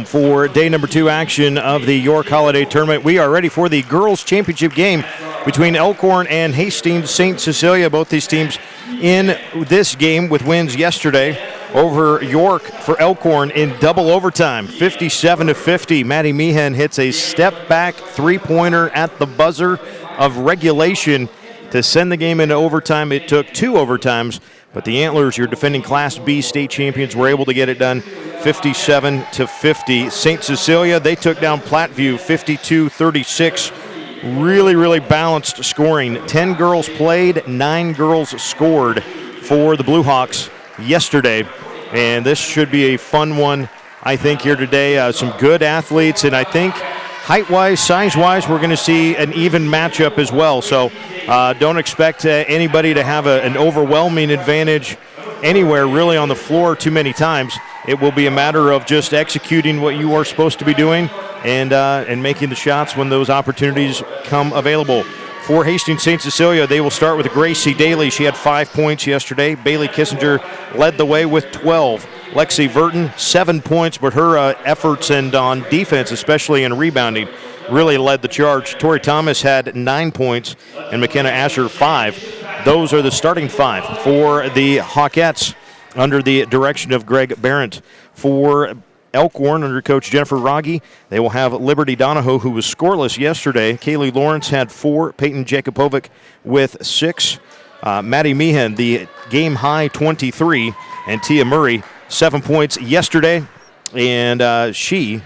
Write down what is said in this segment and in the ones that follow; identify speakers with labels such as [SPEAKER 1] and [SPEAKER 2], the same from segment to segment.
[SPEAKER 1] For day number 2 action of the York Holiday Tournament. We are ready for the girls' championship game between Elkhorn and Hastings St. Cecilia. Both these teams in this game with wins yesterday over York for Elkhorn in double overtime, 57-50. Maddie Meehan hits a step-back three-pointer at the buzzer of regulation to send the game into overtime. It took 2 overtimes, but the Antlers, your defending Class B state champions, were able to get it done 57-50. St. Cecilia, they took down Platteview 52-36. Really balanced scoring. 10 girls played, 9 girls scored for the Blue Hawks yesterday. And this should be a fun one, I think, here today. Some good athletes, and I think height-wise, size-wise, we're going to see an even matchup as well. So don't expect anybody to have an overwhelming advantage anywhere really on the floor too many times. It will be a matter of just executing what you are supposed to be doing and making the shots when those opportunities come available. For Hastings St. Cecilia, they will start with Gracie Daly. She had 5 points yesterday. Bailey Kissinger led the way with 12. Lexi Verton, 7 points, but her efforts and on defense, especially in rebounding, really led the charge. Tori Thomas had 9 points, and McKenna Asher 5. Those are the starting 5 for the Hawkettes under the direction of Greg Barrett. For Elkhorn, under Coach Jennifer Rogge, they will have Liberty Donahoe, who was scoreless yesterday. Kaylee Lawrence had 4. Peyton Jakubovic with 6. Maddie Meehan, the game-high 23. And Tia Murray, 7 points yesterday. And she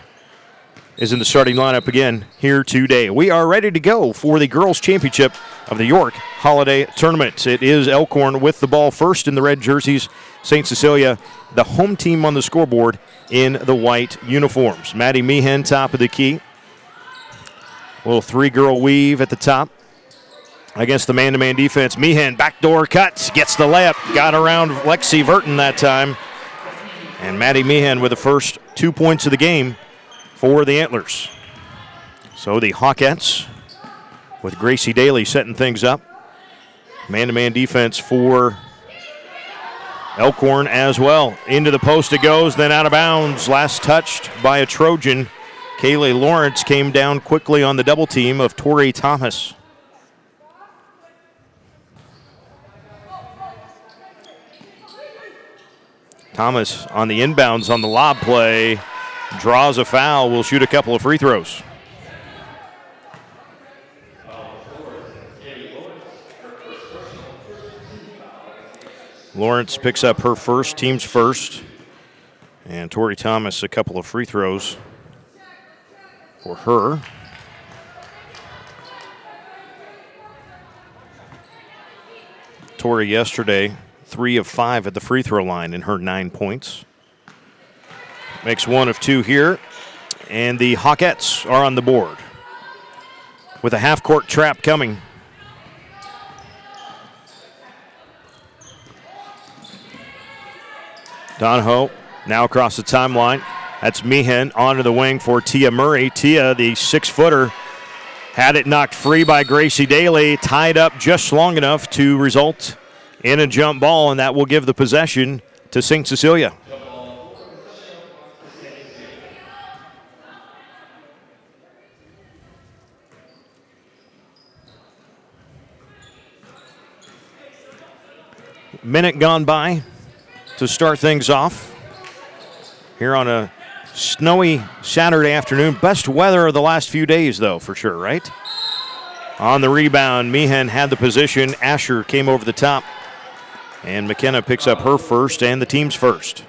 [SPEAKER 1] is in the starting lineup again here today. We are ready to go for the girls' championship of the York Holiday Tournament. It is Elkhorn with the ball first in the red jerseys. St. Cecilia, the home team on the scoreboard in the white uniforms. Maddie Meehan, top of the key. A little 3-girl weave at the top against the man-to-man defense. Meehan, backdoor cuts, gets the layup, got around Lexi Verton that time. And Maddie Meehan with the first 2 points of the game for the Antlers. So the Hawkettes with Gracie Daly setting things up. Man-to-man defense for Elkhorn as well. Into the post it goes, then out of bounds. Last touched by a Trojan. Kaylee Lawrence came down quickly on the double team of Tori Thomas. Thomas on the inbounds on the lob play. Draws a foul, will shoot a couple of free throws. Lawrence picks up her first, team's first. And Tori Thomas, a couple of free throws for her. Tori yesterday, 3 of 5 at the free throw line in her 9 points. Makes 1 of 2 here. And the Hawkettes are on the board with a half-court trap coming. Donahoe now across the timeline. That's Meehan onto the wing for Tia Murray. Tia, the 6-footer, had it knocked free by Gracie Daly, tied up just long enough to result in a jump ball, and that will give the possession to St. Cecilia. Minute gone by to start things off here on a snowy Saturday afternoon. Best weather of the last few days, though, for sure, right? On the rebound, Meehan had the position. Asher came over the top. And McKenna picks up her first and the team's first.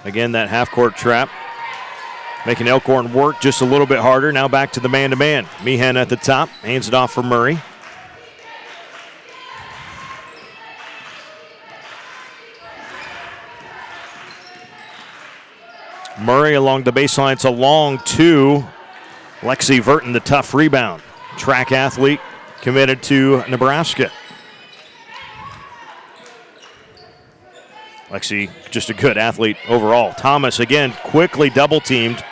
[SPEAKER 1] Again, that half-court trap, making Elkhorn work just a little bit harder. Now back to the man-to-man. Meehan at the top, hands it off for Murray. Murray along the baseline. It's a long 2. Lexi Verton, the tough rebound. Track athlete committed to Nebraska. Lexi, just a good athlete overall. Thomas, again, quickly double-teamed.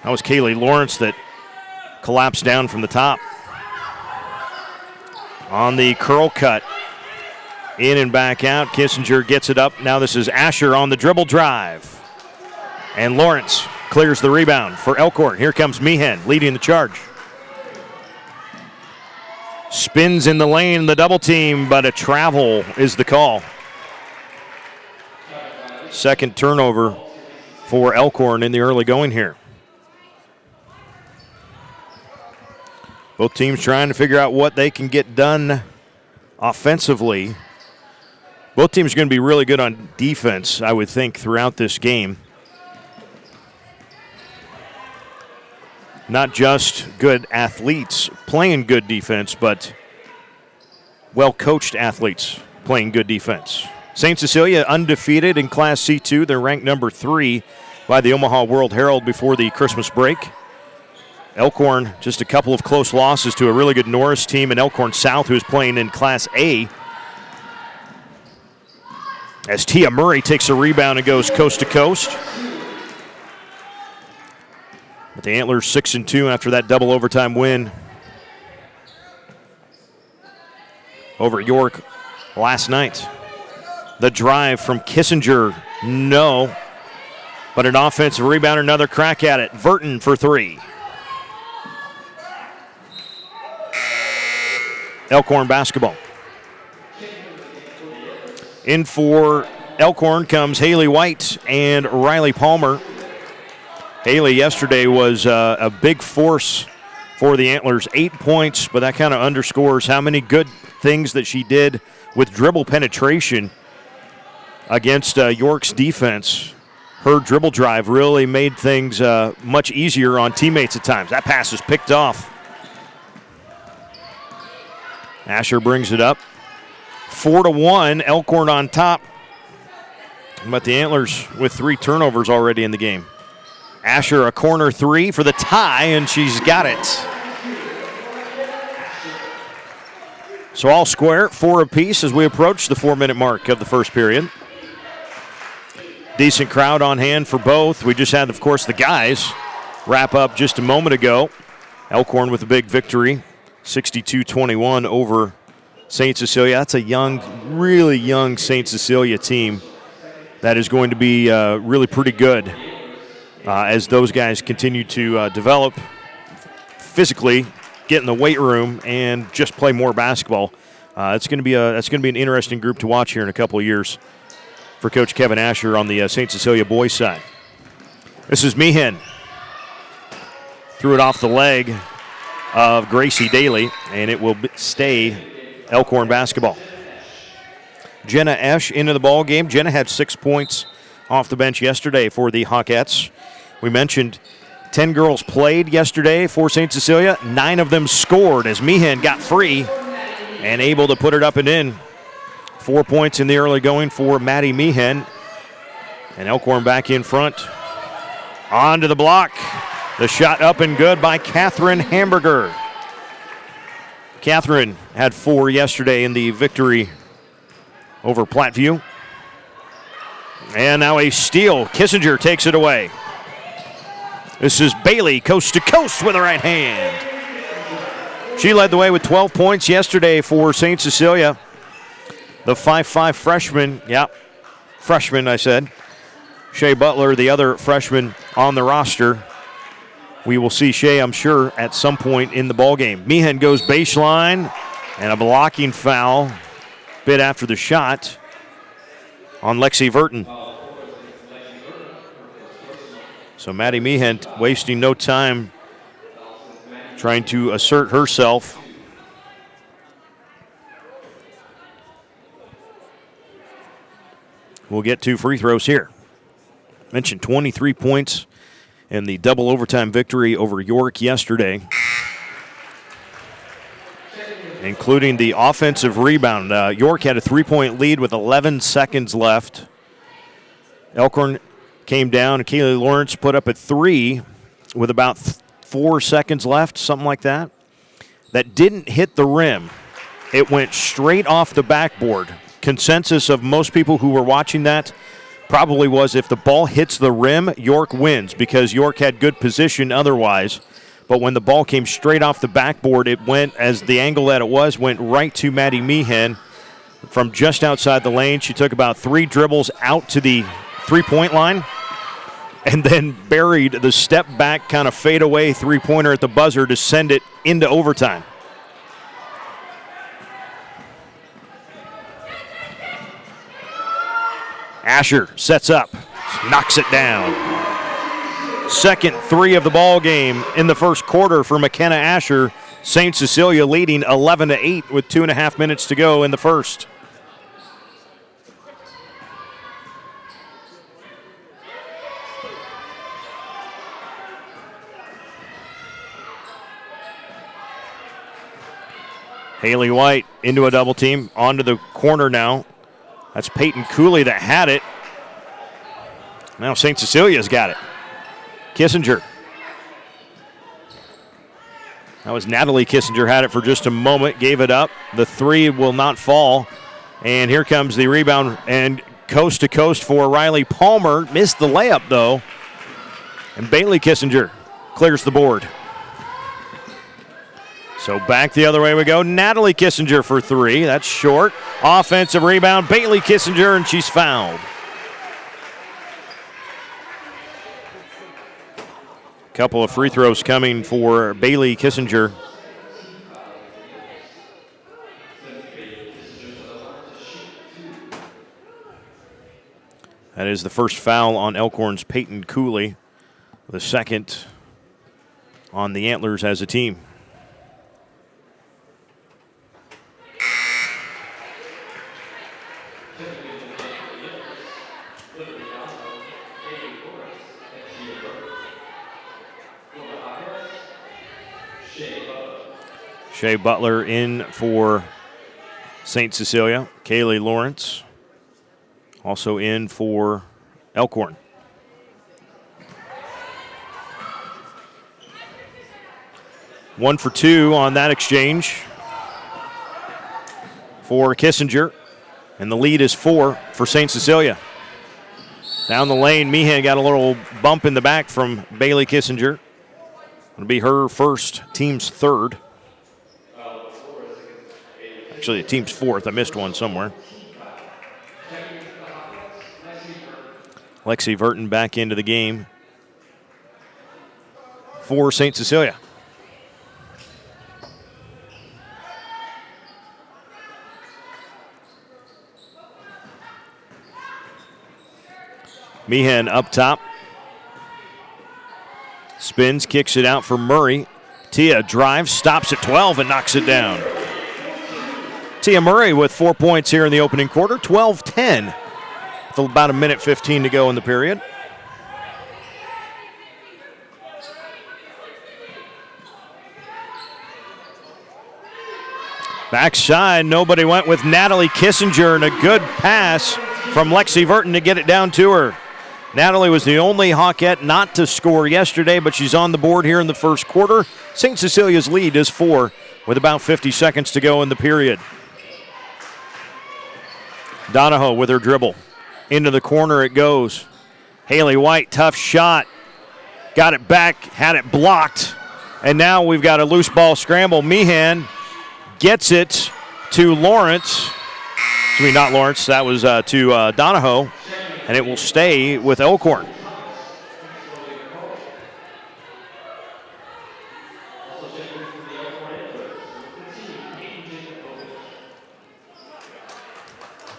[SPEAKER 1] That was Kaylee Lawrence that collapsed down from the top. On the curl cut. In and back out. Kissinger gets it up. Now this is Asher on the dribble drive. And Lawrence clears the rebound for Elkhorn. Here comes Meehan leading the charge. Spins in the lane, the double team, but a travel is the call. Second turnover for Elkhorn in the early going here. Both teams trying to figure out what they can get done offensively. Both teams are going to be really good on defense, I would think, throughout this game. Not just good athletes playing good defense, but well-coached athletes playing good defense. St. Cecilia undefeated in Class C2. They're ranked number 3 by the Omaha World Herald before the Christmas break. Elkhorn, just a couple of close losses to a really good Norris team in Elkhorn South, who is playing in Class A. As Tia Murray takes a rebound and goes coast to coast. But the Antlers 6-2 after that double overtime win over York last night. The drive from Kissinger, no. But an offensive rebound, another crack at it. Verton for 3. Elkhorn basketball. In for Elkhorn comes Haley White and Riley Palmer. Haley yesterday was a big force for the Antlers. 8 points, but that kind of underscores how many good things that she did with dribble penetration against York's defense. Her dribble drive really made things much easier on teammates at times. That pass is picked off. Asher brings it up. 4-1, Elkhorn on top. But the Antlers with 3 turnovers already in the game. Asher a corner 3 for the tie, and she's got it. So all square, 4 apiece as we approach the 4-minute mark of the first period. Decent crowd on hand for both. We just had, of course, the guys wrap up just a moment ago. Elkhorn with a big victory, 62-21 over St. Cecilia. That's a young, really young St. Cecilia team that is going to be really pretty good as those guys continue to develop physically, get in the weight room, and just play more basketball. That's going to be an interesting group to watch here in a couple of years for Coach Kevin Asher on the St. Cecilia boys side. This is Meehan. Threw it off the leg of Gracie Daly, and it will stay Elkhorn basketball. Jenna Esch into the ball game. Jenna had 6 points off the bench yesterday for the Hawkettes. We mentioned 10 girls played yesterday for St. Cecilia. 9 of them scored as Meehan got free and able to put it up and in. 4 points in the early going for Maddie Meehan. And Elkhorn back in front. Onto the block. The shot up and good by Catherine Hamburger. Catherine had 4 yesterday in the victory over Platteview. And now a steal. Kissinger takes it away. This is Bailey, coast to coast with the right hand. She led the way with 12 points yesterday for St. Cecilia. The 5'5 freshman, freshman I said. Shea Butler, the other freshman on the roster. We will see Shea, I'm sure, at some point in the ballgame. Meehan goes baseline, and a blocking foul bit after the shot on Lexi Verton. So Maddie Meehan wasting no time trying to assert herself. We'll get 2 free throws here. Mentioned 23 points in the double overtime victory over York yesterday, including the offensive rebound. York had a 3-point lead with 11 seconds left. Elkhorn came down, and Kaylee Lawrence put up a 3 with about 4 seconds left, something like that. That didn't hit the rim. It went straight off the backboard. Consensus of most people who were watching that probably was if the ball hits the rim, York wins, because York had good position otherwise. But when the ball came straight off the backboard, it went, as the angle that it was, went right to Maddie Meehan from just outside the lane. She took about 3 dribbles out to the three-point line and then buried the step-back kind of fade-away three-pointer at the buzzer to send it into overtime. Asher sets up, knocks it down. Second 3 of the ball game in the first quarter for McKenna Asher. St. Cecilia leading 11-8 with 2.5 minutes to go in the first. Haley White into a double team, onto the corner now. That's Peyton Cooley that had it. Now St. Cecilia's got it. Kissinger. That was Natalie Kissinger, had it for just a moment, gave it up. The 3 will not fall. And here comes the rebound, and coast to coast for Riley Palmer. Missed the layup, though. And Bailey Kissinger clears the board. So back the other way we go. Natalie Kissinger for 3. That's short. Offensive rebound, Bailey Kissinger, and she's fouled. Couple of free throws coming for Bailey Kissinger. That is the first foul on Elkhorn's Peyton Cooley. The second on the Antlers as a team. Shea Butler in for St. Cecilia. Kaylee Lawrence also in for Elkhorn. One for 2 on that exchange for Kissinger. And the lead is 4 for St. Cecilia. Down the lane, Meehan got a little bump in the back from Bailey Kissinger. It'll be her first, team's third. Actually, the team's 4th. I missed one somewhere. Lexi Verton back into the game for St. Cecilia. Meehan up top. Spins, kicks it out for Murray. Tia drives, stops at 12, and knocks it down. Tia Murray with 4 points here in the opening quarter, 12-10. With about a minute 15 to go in the period. Backside, nobody went with Natalie Kissinger, and a good pass from Lexi Verton to get it down to her. Natalie was the only Hawkette not to score yesterday, but she's on the board here in the first quarter. St. Cecilia's lead is 4 with about 50 seconds to go in the period. Donahoe with her dribble. Into the corner it goes. Haley White, tough shot. Got it back, had it blocked. And now we've got a loose ball scramble. Meehan gets it to Lawrence. I mean, not Lawrence, that was to Donahoe. And it will stay with Elkhorn.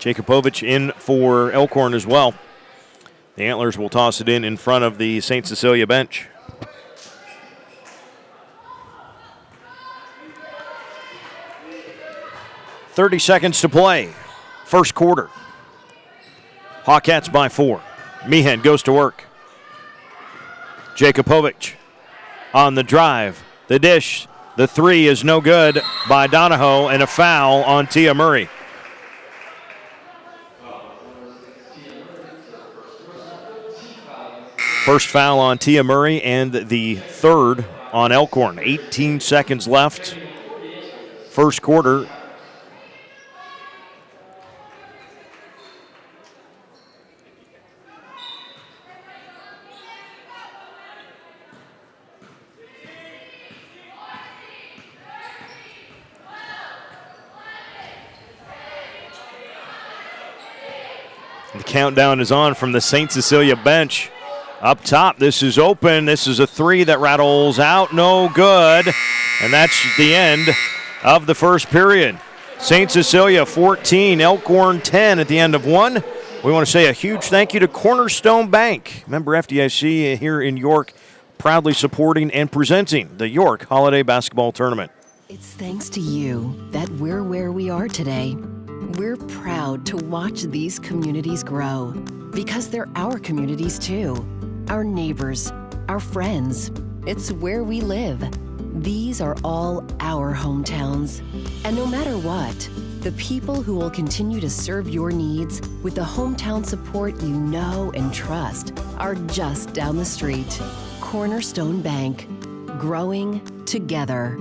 [SPEAKER 1] Jakubovic in for Elkhorn as well. The Antlers will toss it in front of the St. Cecilia bench. .30 seconds to play. First quarter. Hawkettes by 4. Meehan goes to work. Jakubovic on the drive. The dish. The 3 is no good by Donahoe, and a foul on Tia Murray. First foul on Tia Murray and the third on Elkhorn. 18 seconds left. First quarter. The countdown is on from the St. Cecilia bench. Up top, this is open. This is a three that rattles out. No good. And that's the end of the first period. St. Cecilia 14, Elkhorn 10 at the end of one. We want to say a huge thank you to Cornerstone Bank, member FDIC here in York, proudly supporting and presenting the York Holiday Basketball Tournament.
[SPEAKER 2] It's thanks to you that we're where we are today. We're proud to watch these communities grow because they're our communities too. Our neighbors, our friends. It's where we live. These are all our hometowns. And no matter what, the people who will continue to serve your needs with the hometown support you know and trust are just down the street. Cornerstone Bank, growing together.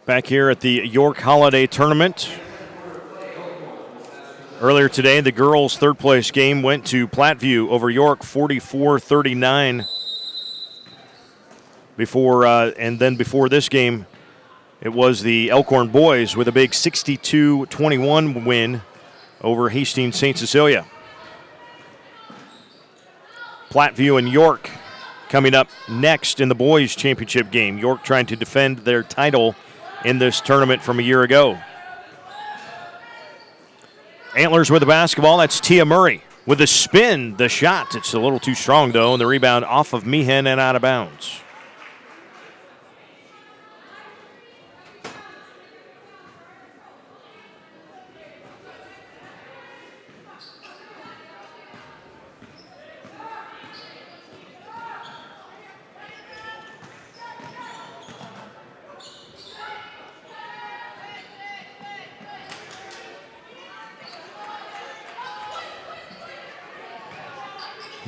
[SPEAKER 1] Back here at the York Holiday Tournament. Earlier today, the girls' third place game went to Platteview over York 44-39. And then before this game, it was the Elkhorn boys with a big 62-21 win over Hastings St. Cecilia. Platteview and York coming up next in the boys' championship game. York trying to defend their title in this tournament from a year ago. Antlers with the basketball. That's Tia Murray with the spin, the shot. It's a little too strong, though, and the rebound off of Meehan and out of bounds.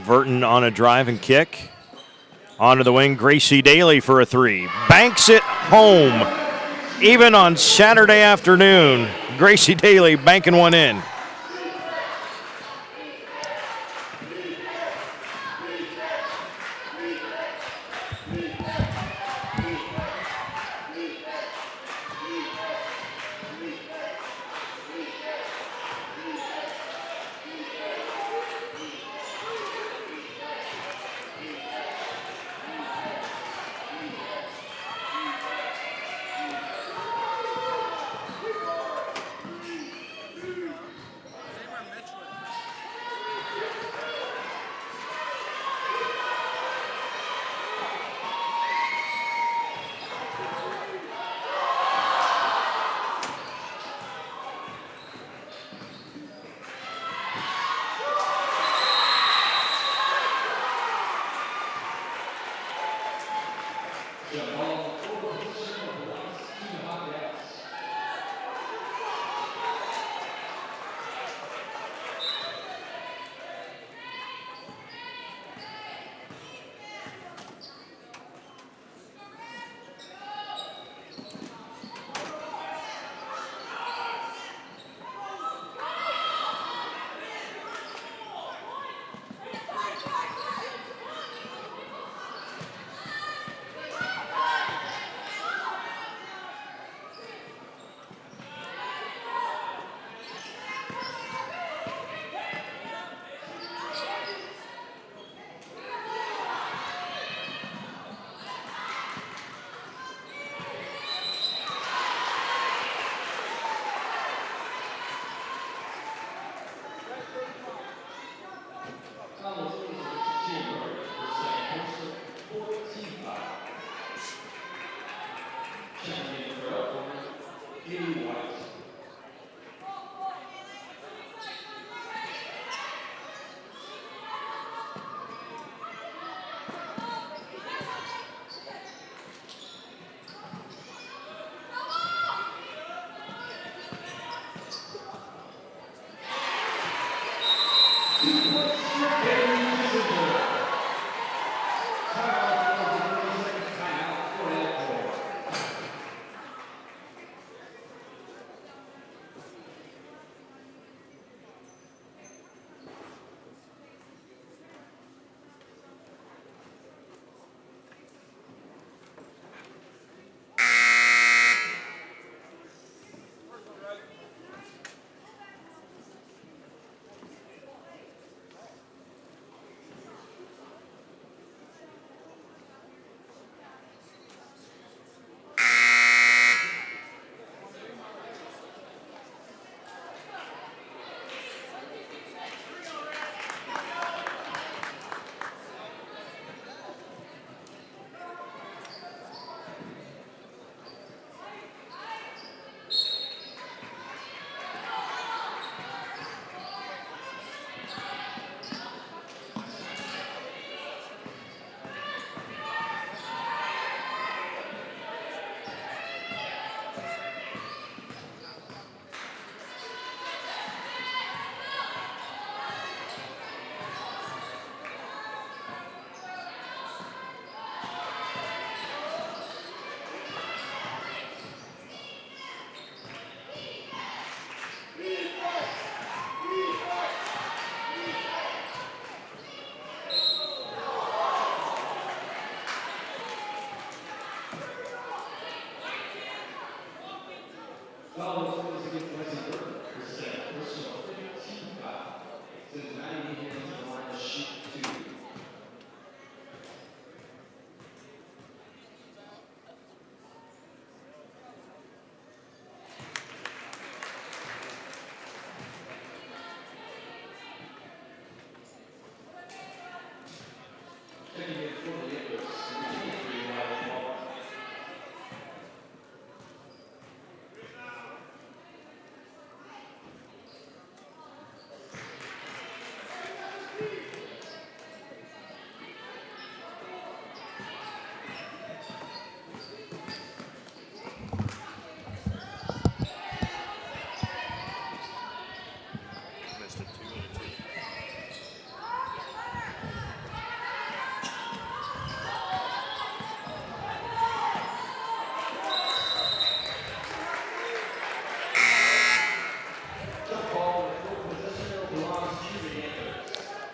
[SPEAKER 1] Verton on a drive and kick. Onto the wing, Gracie Daly for a three. Banks it home. Even on Saturday afternoon, Gracie Daly banking one in.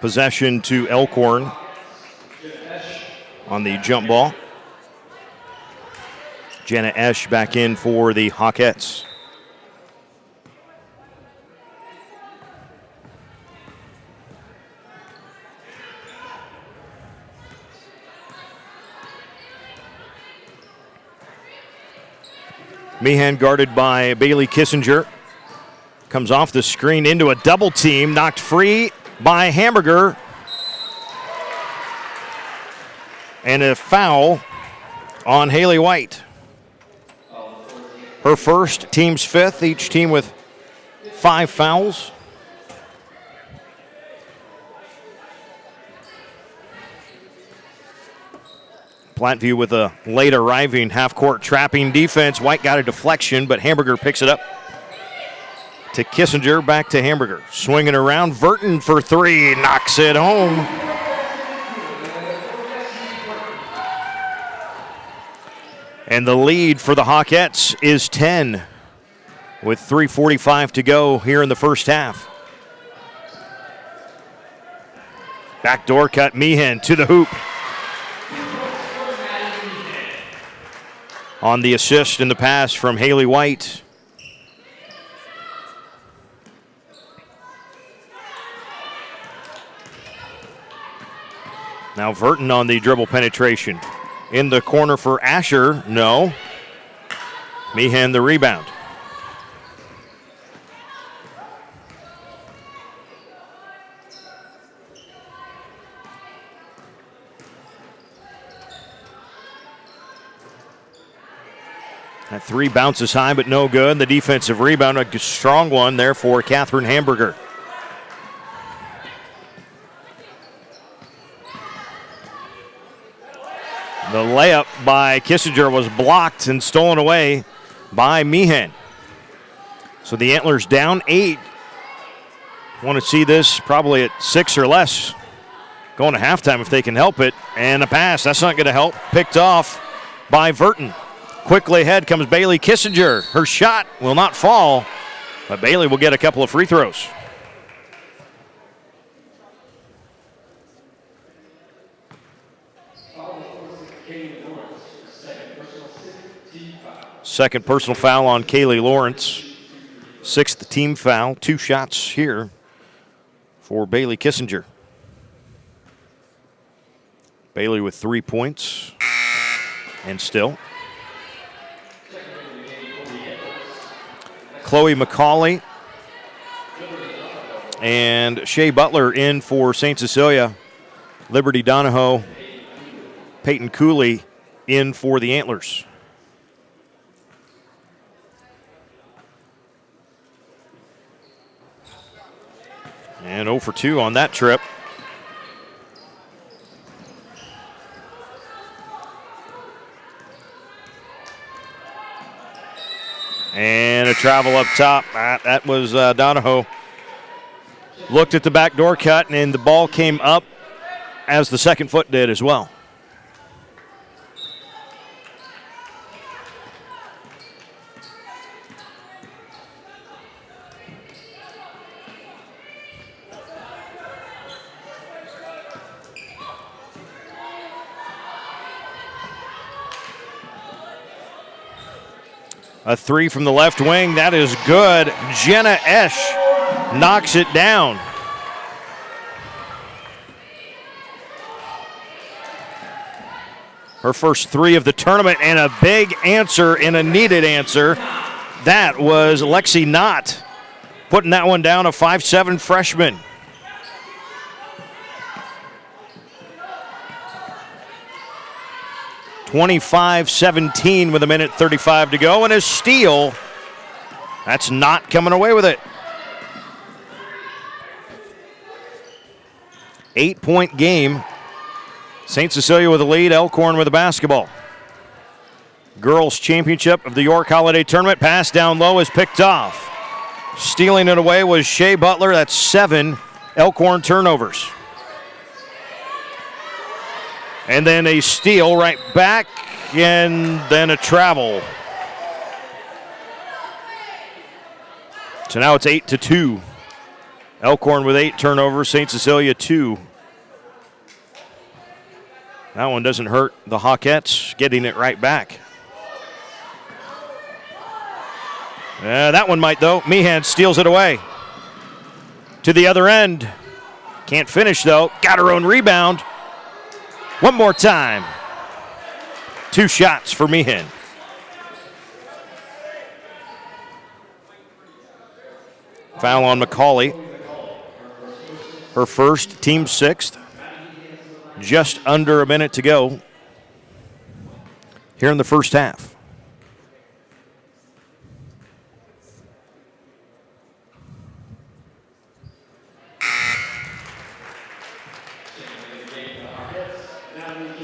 [SPEAKER 1] Possession to Elkhorn on the jump ball. Jenna Esch back in for the Hawkettes. Meehan guarded by Bailey Kissinger. Comes off the screen into a double team, knocked free by Hamburger. And a foul on Haley White. Her first, team's fifth, each team with 5 fouls. Platteview with a late arriving half-court trapping defense. White got a deflection, but Hamburger picks it up. To Kissinger, back to Hamburger. Swinging around, Verton for 3, knocks it home. And the lead for the Hawkettes is 10 with 3:45 to go here in the first half. Backdoor cut, Meehan to the hoop. On the assist and the pass from Haley White. Now Verton on the dribble penetration. In the corner for Asher, no. Meehan the rebound. That 3 bounces high, but no good. The defensive rebound, a strong one there for Catherine Hamburger. The layup by Kissinger was blocked and stolen away by Meehan. So the Antlers down 8. Want to see this probably at 6 or less. Going to halftime if they can help it. And a pass, that's not going to help. Picked off by Verton. Quickly ahead comes Bailey Kissinger. Her shot will not fall, but Bailey will get a couple of free throws. Second personal foul on Kaylee Lawrence. 6th team foul. 2 shots here for Bailey Kissinger. Bailey with 3 points. And still. Chloe McCauley and Shea Butler in for St. Cecilia. Liberty Donahoe, Peyton Cooley in for the Antlers. And 0 for 2 on that trip. And a travel up top. That was Donahoe. Looked at the backdoor cut, and the ball came up as the second foot did as well. A 3 from the left wing. That is good. Jenna Esch knocks it down. Her first 3 of the tournament and a big answer and a needed answer. That was Lexi Knott putting that one down, a 5'7" freshman. 25-17 with 1:35 to go, and a steal. That's not coming away with it. 8-point game. St. Cecilia with the lead, Elkhorn with the basketball. Girls Championship of the York Holiday Tournament. Pass down low is picked off. Stealing it away was Shea Butler. That's 7 Elkhorn turnovers. And then a steal right back, and then a travel. So now it's 8-2. Elkhorn with 8 turnovers, St. Cecilia 2. That one doesn't hurt the Hawkettes, getting it right back. That one might, though. Meehan steals it away. To the other end. Can't finish, though. Got her own rebound. One more time. 2 shots for Meehan. Foul on McCauley. Her first, team 6th. Just under a minute to go here in the first half.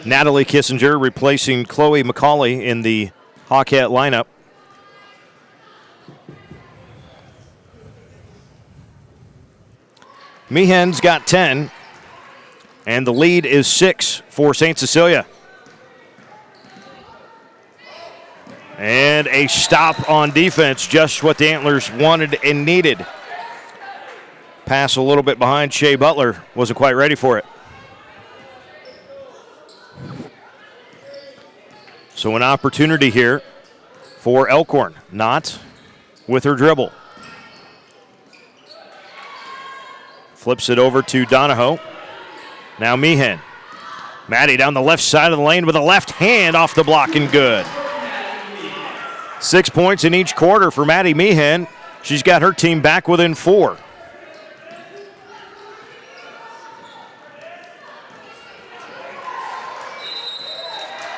[SPEAKER 1] Natalie Kissinger replacing Chloe McCauley in the Hawkette lineup. Meehan's got 10, and the lead is 6 for St. Cecilia. And a stop on defense, just what the Antlers wanted and needed. Pass a little bit behind Shea Butler, wasn't quite ready for it. So an opportunity here for Elkhorn, not with her dribble. Flips it over to Donahoe. Now Meehan. Maddie down the left side of the lane with a left hand off the block and good. 6 points in each quarter for Maddie Meehan. She's got her team back within 4.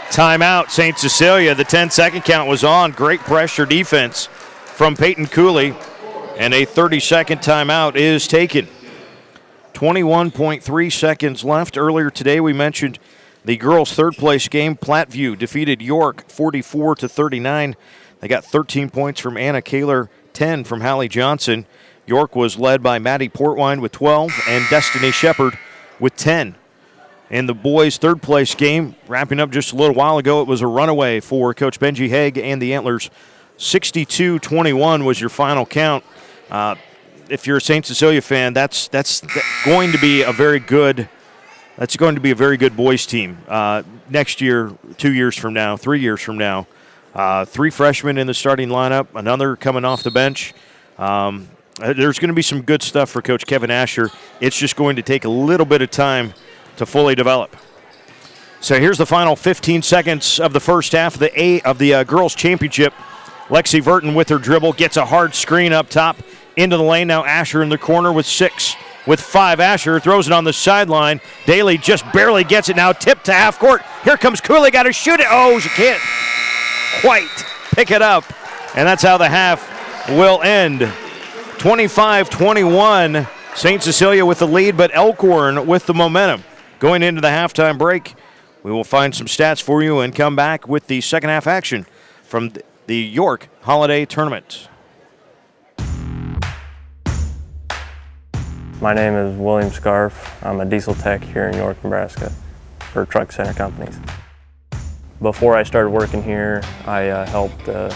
[SPEAKER 1] Timeout, St. Cecilia. The 10-second count was on. Great pressure defense from Peyton Cooley. And a 30-second timeout is taken. 21.3 seconds left. Earlier today we mentioned the girls' third-place game. Platteview defeated York 44-39. They got 13 points from Anna Kaler, 10 from Hallie Johnson. York was led by Maddie Portwine with 12 and Destiny Shepard with 10. In the boys' third-place game, wrapping up just a little while ago, it was a runaway for Coach Benji Haig and the Antlers. 62-21 was your final count. If you're a St. Cecilia fan, that's going to be a very good. That's going to be a very good boys team next year, 2 years from now, 3 years from now. 3 freshmen in the starting lineup, another coming off the bench. There's going to be some good stuff for Coach Kevin Asher. It's just going to take a little bit of time to fully develop. So here's the final 15 seconds of the first half of the girls' championship. Lexi Verton with her dribble gets a hard screen up top into the lane. Now Asher in the corner with 6. With 5, Asher throws it on the sideline. Daly just barely gets it now. Tip to half court. Here comes Cooley. Got to shoot it. Oh, she can't quite pick it up. And that's how the half will end. 25-21. St. Cecilia with the lead, but Elkhorn with the momentum. Going into the halftime break, we will find some stats for you and come back with the second half action from the York Holiday Tournament.
[SPEAKER 3] My name is William Scarf. I'm a diesel tech here in York, Nebraska for Truck Center Companies. Before I started working here, I helped a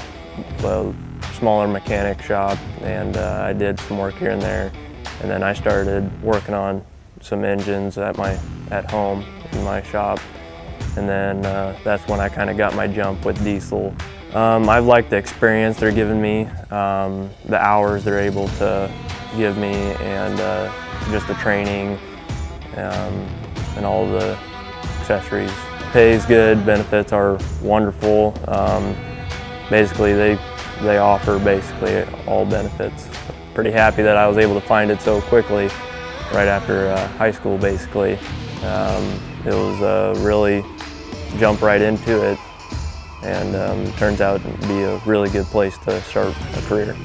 [SPEAKER 3] smaller mechanic shop, and I did some work here and there. And then I started working on some engines at home in my shop. And then that's when I kind of got my jump with diesel. I've liked the experience they're giving me, the hours they're able to give me, and just the training and all the accessories. Pay's good, benefits are wonderful. Basically, they offer basically all benefits. Pretty happy that I was able to find it so quickly, right after high school basically. It was a really jump right into it, and turns out to be a really good place to start a career.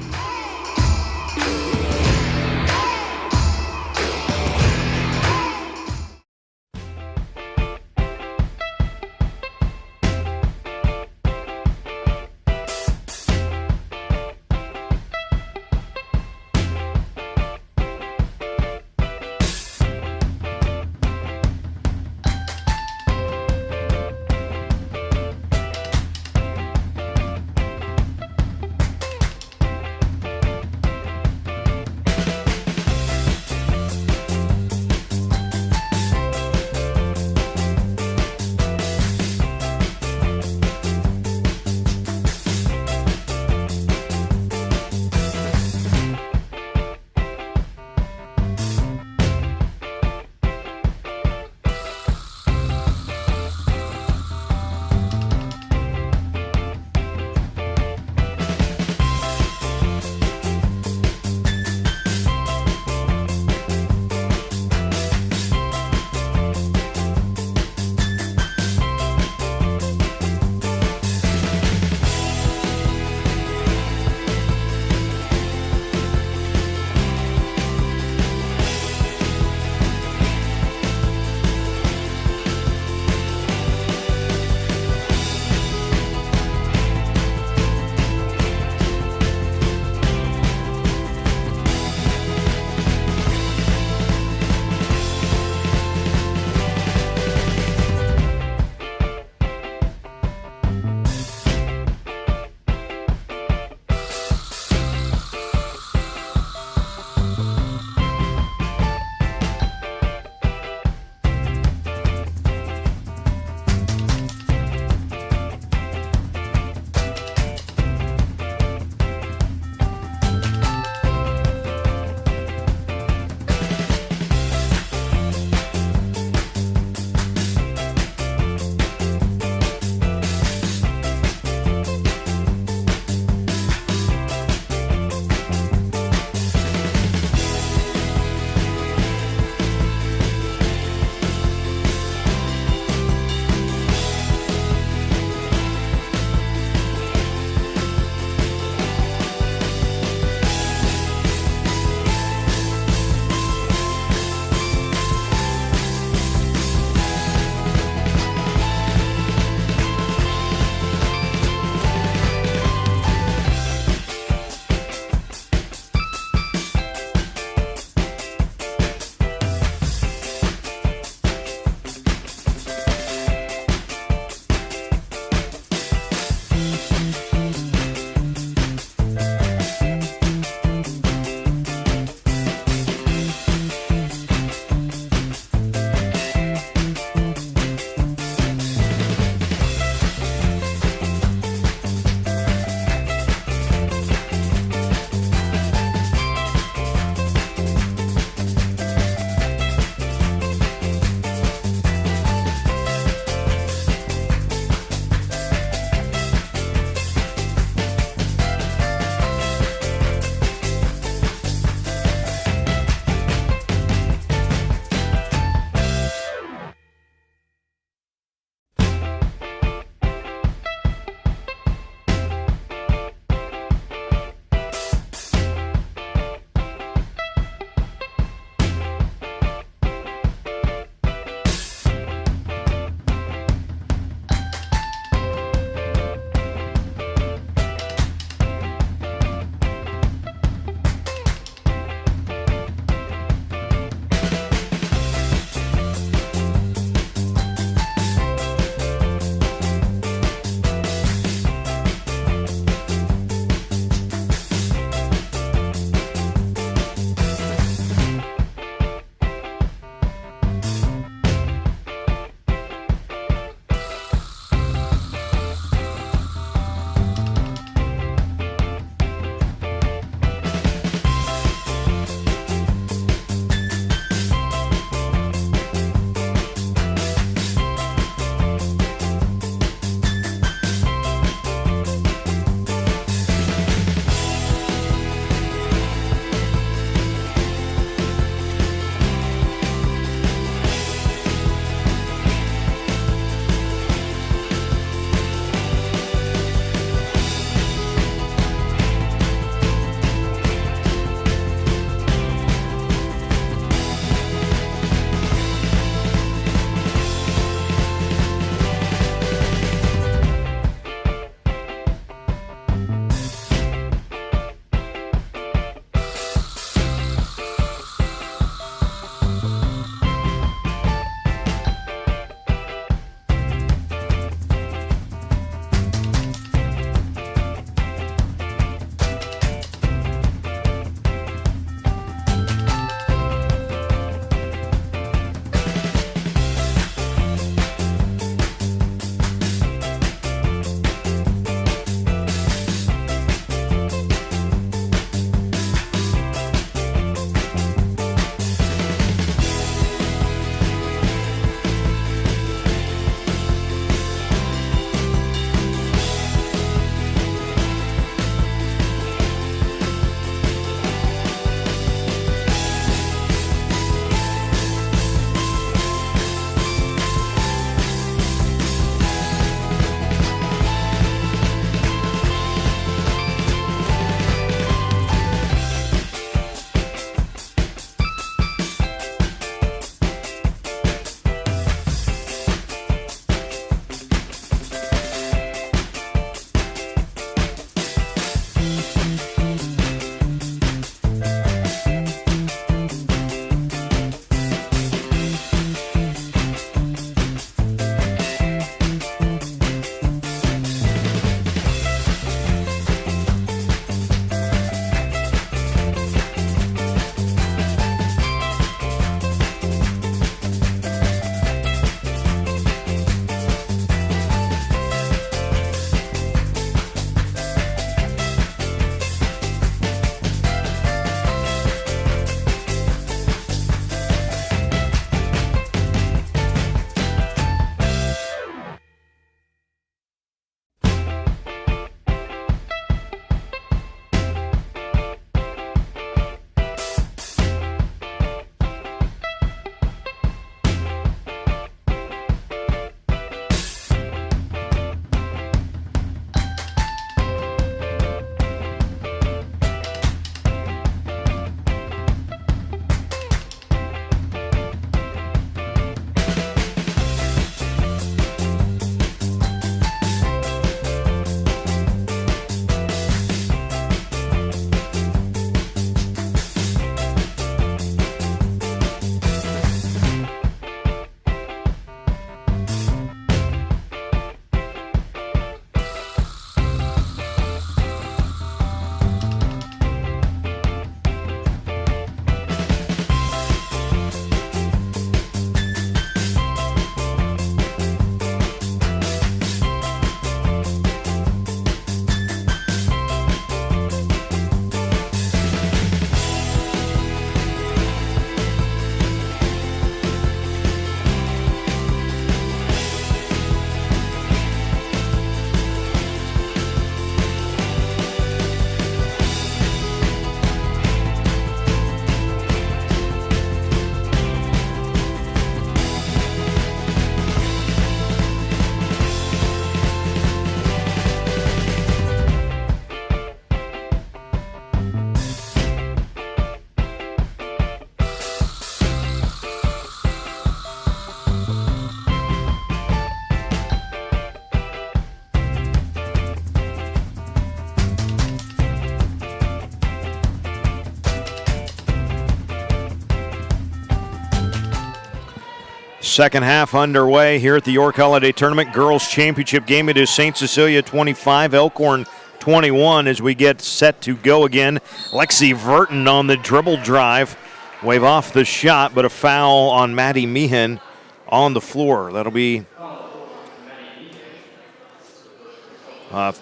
[SPEAKER 1] Second half underway here at the York Holiday Tournament Girls Championship game. It is St. Cecilia 25, Elkhorn 21 as we get set to go again. Lexi Verton on the dribble drive. Wave off the shot, but a foul on Maddie Meehan on the floor. That'll be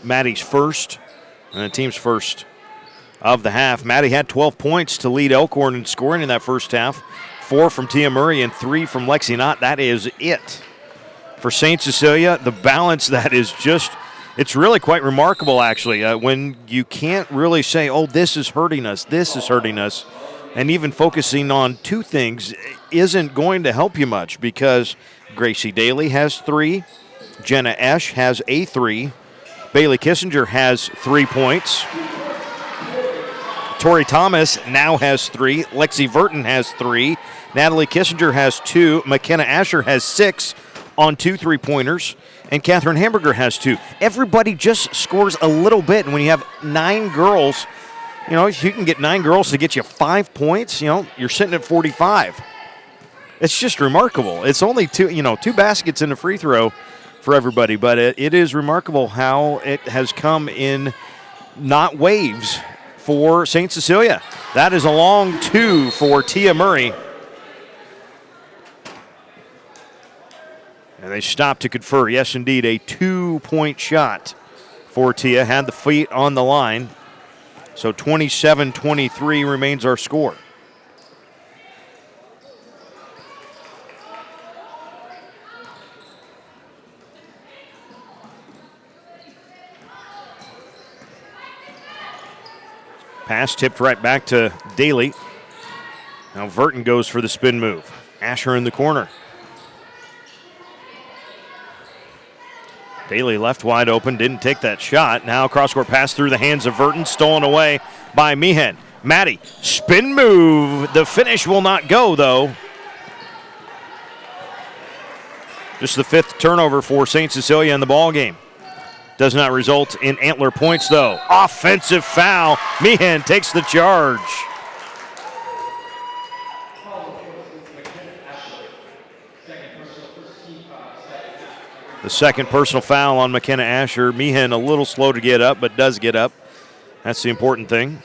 [SPEAKER 1] Maddie's first and the team's first of the half. Maddie had 12 points to lead Elkhorn in scoring in that first half. 4 from Tia Murray and 3 from Lexi Knott. That is it. For St. Cecilia, the balance that is just, it's really quite remarkable actually. When you can't really say, oh, this is hurting us, and even focusing on two things isn't going to help you much because Gracie Daly has 3, Jenna Esch has a 3, Bailey Kissinger has 3 points. Tori Thomas now has 3. Lexi Verton has 3. Natalie Kissinger has 2. McKenna Asher has 6 on 2 3-pointers. And Catherine Hamburger has 2. Everybody just scores a little bit. And when you have 9 girls, if you can get 9 girls to get you 5 points, you're sitting at 45. It's just remarkable. It's only 2 baskets in the free throw for everybody. But it is remarkable how it has come in not waves for St. Cecilia. That is a long 2 for Tia Murray. And they stop to confer. Yes, indeed, a 2-point shot for Tia. Had the feet on the line. So 27-23 remains our score. Pass tipped right back to Daly. Now Verton goes for the spin move. Asher in the corner. Daly left wide open, didn't take that shot. Now cross-court pass through the hands of Verton, stolen away by Meehan. Maddie, spin move. The finish will not go, though. Just the 5th turnover for St. Cecilia in the ball game. Does not result in Antler points, though. Offensive foul. Meehan takes the charge. The second personal foul on McKenna Asher. Meehan a little slow to get up, but does get up. That's the important thing.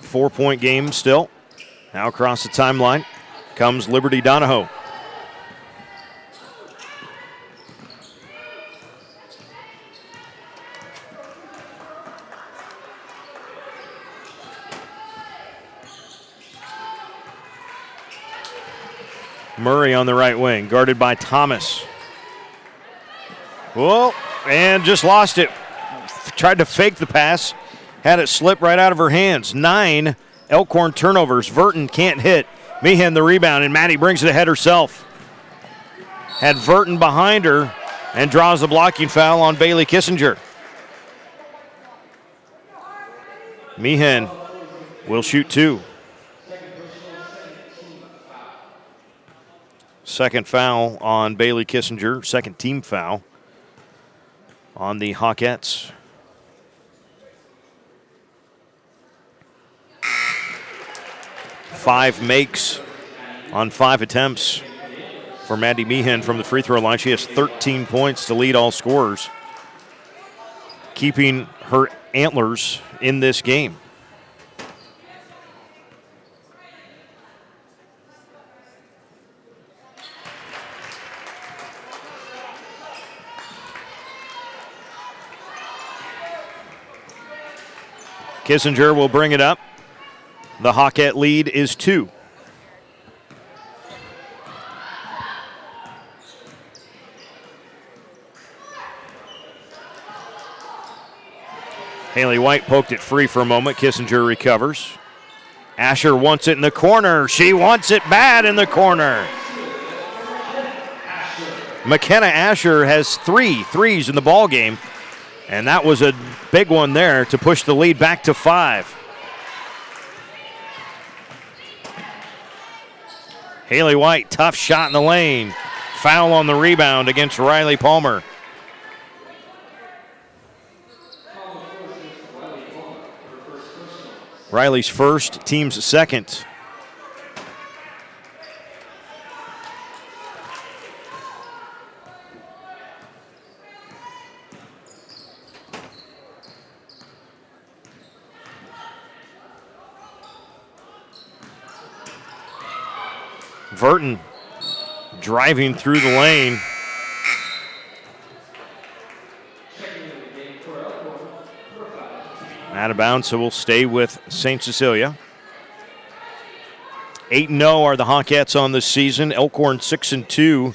[SPEAKER 1] Four-point game still. Now across the timeline comes Liberty Donahoe. Murray on the right wing, guarded by Thomas. Whoa, and just lost it. Tried to fake the pass, had it slip right out of her hands. 9 Elkhorn turnovers. Verton can't hit. Meehan the rebound, and Maddie brings it ahead herself. Had Verton behind her and draws the blocking foul on Bailey Kissinger. Meehan will shoot 2. Second foul on Bailey Kissinger, second team foul on the Hawkettes. Five makes on 5 attempts for Maddie Meehan from the free throw line. She has 13 points to lead all scorers, keeping her Antlers in this game. Kissinger will bring it up. The Hawkette lead is 2. Haley White poked it free for a moment. Kissinger recovers. Asher wants it in the corner. She wants it bad in the corner. McKenna Asher has 3 threes in the ball game. And that was a big one there to push the lead back to 5. Haley White, tough shot in the lane. Foul on the rebound against Riley Palmer. Riley's first, team's second. Verton driving through the lane. Out of bounds, so we'll stay with St. Cecilia. 8-0 are the Hawkettes on this season. Elkhorn 6-2.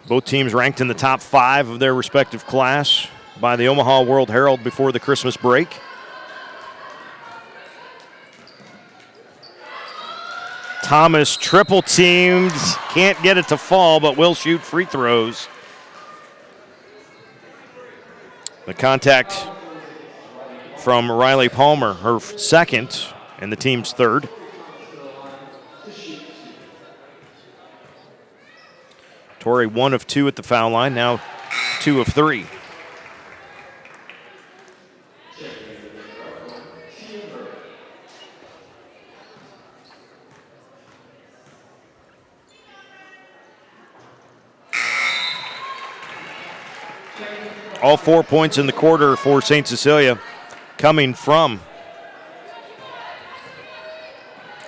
[SPEAKER 1] Both teams ranked in the top 5 of their respective class by the Omaha World Herald before the Christmas break. Thomas triple teamed, can't get it to fall, but will shoot free throws. The contact from Riley Palmer, her second, and the team's third. Torrey 1 of 2 at the foul line, now 2 of 3. All 4 points in the quarter for St. Cecilia coming from,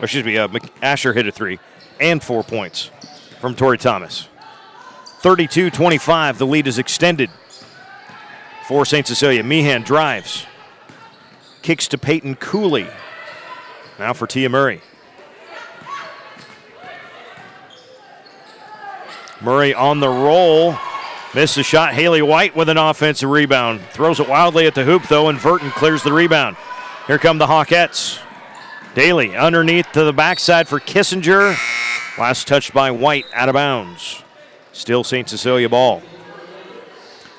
[SPEAKER 1] Asher hit a 3 and 4 points from Torrey Thomas. 32-25, the lead is extended for St. Cecilia. Meehan drives, kicks to Peyton Cooley. Now for Tia Murray. Murray on the roll. Missed the shot. Haley White with an offensive rebound. Throws it wildly at the hoop, though, and Verton clears the rebound. Here come the Hawkettes. Daly underneath to the backside for Kissinger. Last touched by White, out of bounds. Still St. Cecilia ball.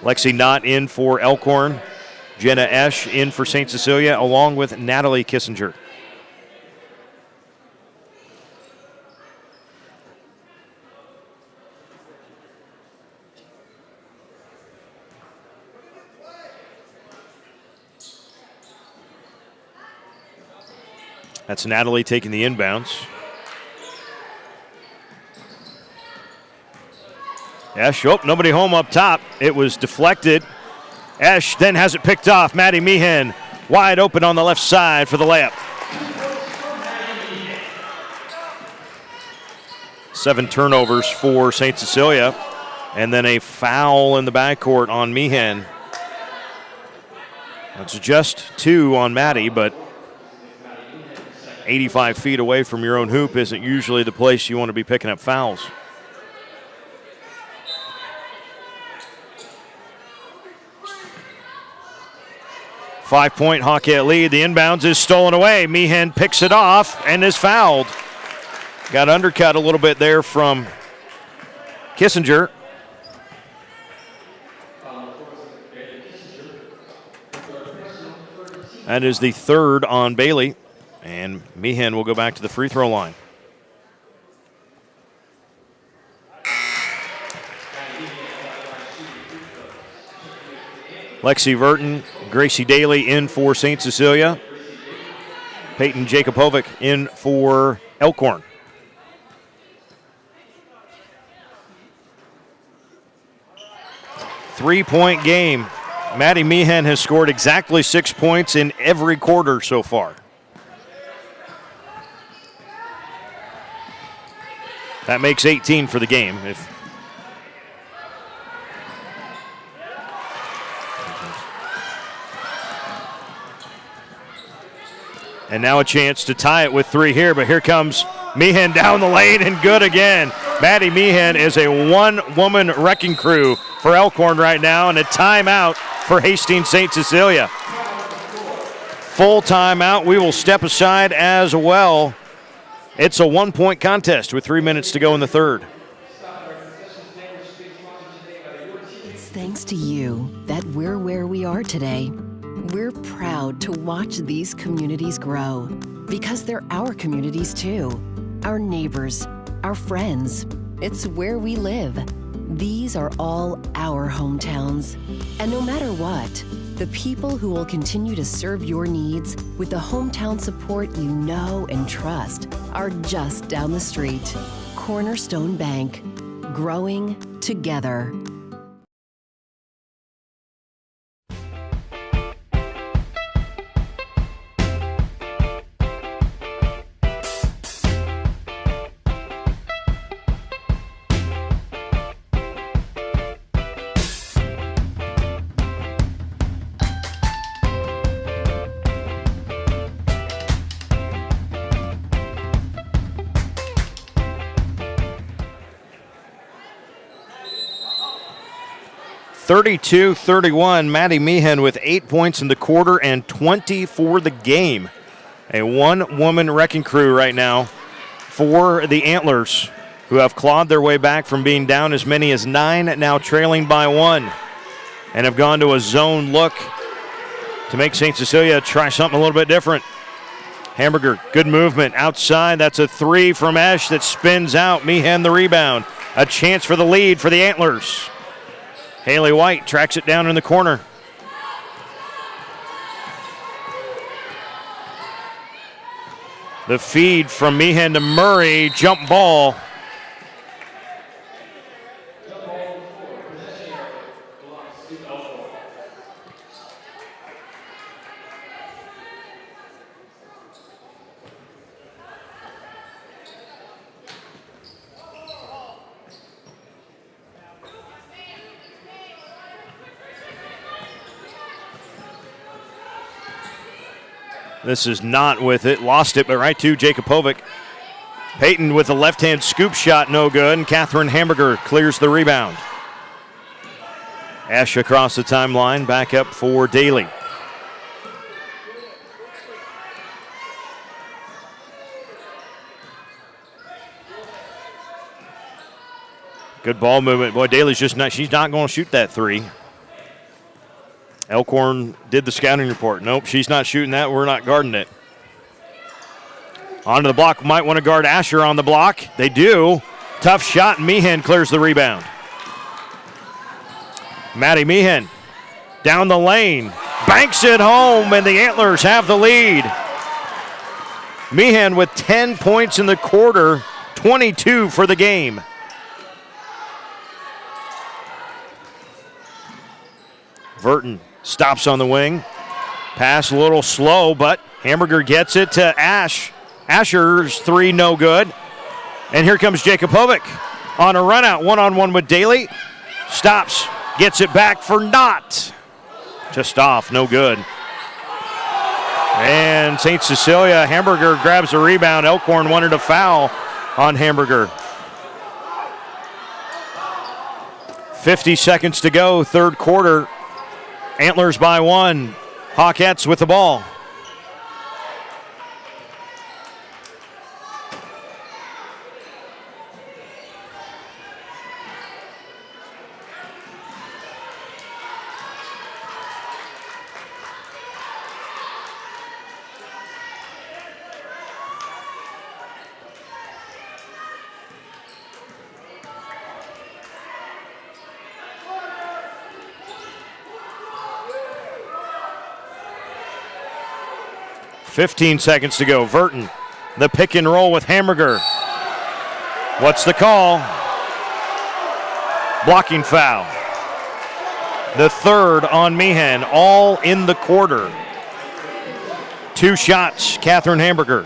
[SPEAKER 1] Lexi Knott in for Elkhorn. Jenna Esch in for St. Cecilia, along with Natalie Kissinger. That's Natalie taking the inbounds. Esch, nobody home up top. It was deflected. Esch then has it picked off. Maddie Meehan wide open on the left side for the layup. 7 turnovers for St. Cecilia. And then a foul in the backcourt on Meehan. That's just 2 on Maddie, but 85 feet away from your own hoop isn't usually the place you want to be picking up fouls. Five-point Hawkette lead. The inbounds is stolen away. Meehan picks it off and is fouled. Got undercut a little bit there from Kissinger. That is the third on Bailey. And Meehan will go back to the free throw line. Lexi Verton, Gracie Daly in for St. Cecilia. Peyton Jakubovic in for Elkhorn. Three-point game. Maddie Meehan has scored exactly 6 points in every quarter so far. That makes 18 for the game. And now a chance to tie it with 3 here, but here comes Meehan down the lane and good again. Maddie Meehan is a one-woman wrecking crew for Elkhorn right now, and a timeout for Hastings St. Cecilia. Full timeout. We will step aside as well. It's a 1-point contest with 3 minutes to go in the third.
[SPEAKER 2] It's thanks to you that we're where we are today. We're proud to watch these communities grow because they're our communities too. Our neighbors, our friends. It's where we live. These are all our hometowns. And no matter what, The people who will continue to serve your needs with the hometown support you know and trust are just down the street. Cornerstone Bank. Growing together.
[SPEAKER 1] (32-31), Maddie Meehan with 8 points in the quarter and 20 for the game. A one-woman wrecking crew right now for the Antlers, who have clawed their way back from being down as many as 9, now trailing by 1, and have gone to a zone look to make St. Cecilia try something a little bit different. Hamburger, good movement outside. That's a 3 from Esch that spins out. Meehan the rebound. A chance for the lead for the Antlers. Haley White tracks it down in the corner. The feed from Meehan to Murray, jump ball. This is not with it. Lost it, but right to Jakubovic. Peyton with a left-hand scoop shot, no good. And Catherine Hamburger clears the rebound. Ash across the timeline, back up for Daly. Good ball movement. Boy, Daly's just not, she's not going to shoot that 3. Elkhorn did the scouting report. Nope, she's not shooting that. We're not guarding it. Onto the block. Might want to guard Asher on the block. They do. Tough shot. Meehan clears the rebound. Maddie Meehan down the lane. Banks it home, and the Antlers have the lead. Meehan with 10 points in the quarter, 22 for the game. Verton stops on the wing. Pass a little slow, but Hamburger gets it to Ash. Asher's 3 no good. And here comes Jakubovic on a run out, one-on-one with Daly. Stops, gets it back for Knott. Just off, no good. And St. Cecilia, Hamburger grabs a rebound. Elkhorn wanted a foul on Hamburger. 50 seconds to go, third quarter. Antlers by 1. Hawkettes with the ball. .15 seconds to go. Verton, the pick and roll with Hamburger. What's the call? Blocking foul. The third on Meehan, all in the quarter. 2 shots, Catherine Hamburger.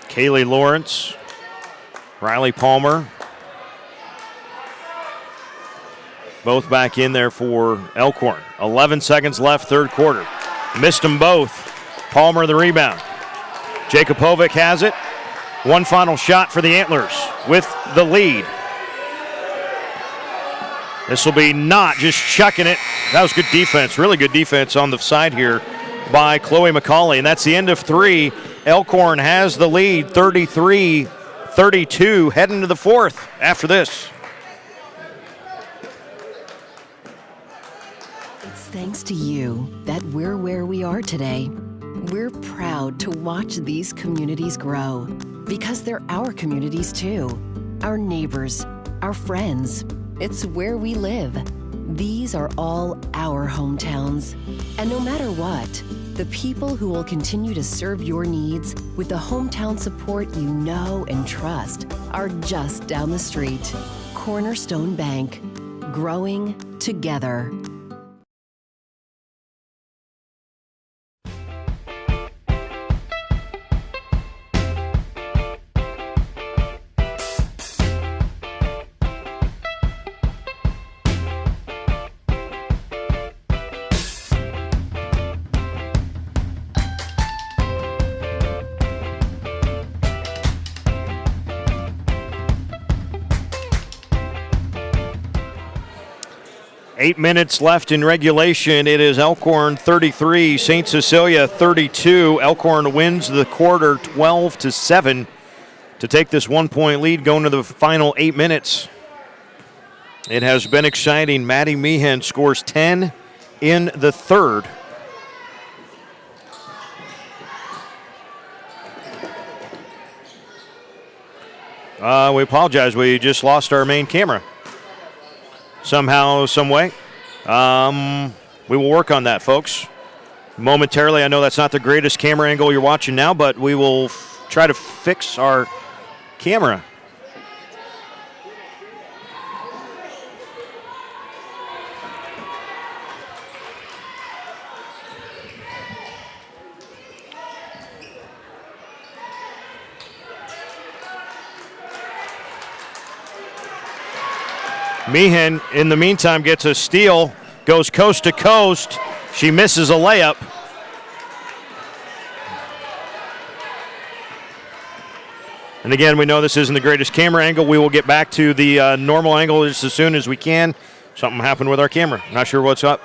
[SPEAKER 1] Kaylee Lawrence, Riley Palmer, both back in there for Elkhorn. 11 seconds left, third quarter. Missed them both. Palmer the rebound. Jakubovic has it. One final shot for the Antlers with the lead. This will be Knott just chucking it. That was good defense, really good defense on the side here by Chloe McCauley. And that's the end of 3. Elkhorn has the lead, 33-32, heading to the 4th after this.
[SPEAKER 2] It's thanks to you that we're where we are today. We're proud to watch these communities grow because they're our communities too. Our neighbors, our friends. It's where we live. These are all our hometowns. And no matter what, the people who will continue to serve your needs with the hometown support you know and trust are just down the street. Cornerstone Bank. Growing together.
[SPEAKER 1] Eight minutes left in regulation. It is Elkhorn 33, St. Cecilia 32. Elkhorn wins the quarter 12-7 to take this 1-point lead going to the final 8 minutes. It has been exciting. Maddie Meehan scores 10 in the 3rd. We apologize. We just lost our main camera. Somehow, some way. We will work on that, folks. Momentarily, I know that's not the greatest camera angle you're watching now, but we will try to fix our camera. Meehan, in the meantime, gets a steal, goes coast to coast. She misses a layup. And again, we know this isn't the greatest camera angle. We will get back to the normal angle just as soon as we can. Something happened with our camera. Not sure what's up.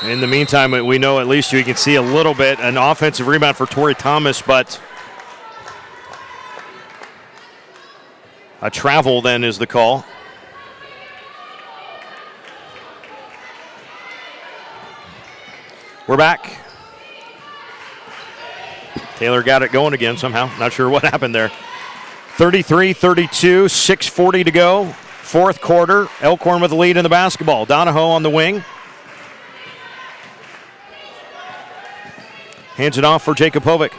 [SPEAKER 1] In the meantime, we know at least you can see a little bit. An offensive rebound for Tori Thomas, but a travel then is the call. We're back. Taylor got it going again somehow. Not sure what happened there. 33-32, 6:40 to go. 4th quarter. Elkhorn with the lead in the basketball. Donahoe on the wing. Hands it off for Jakubovic.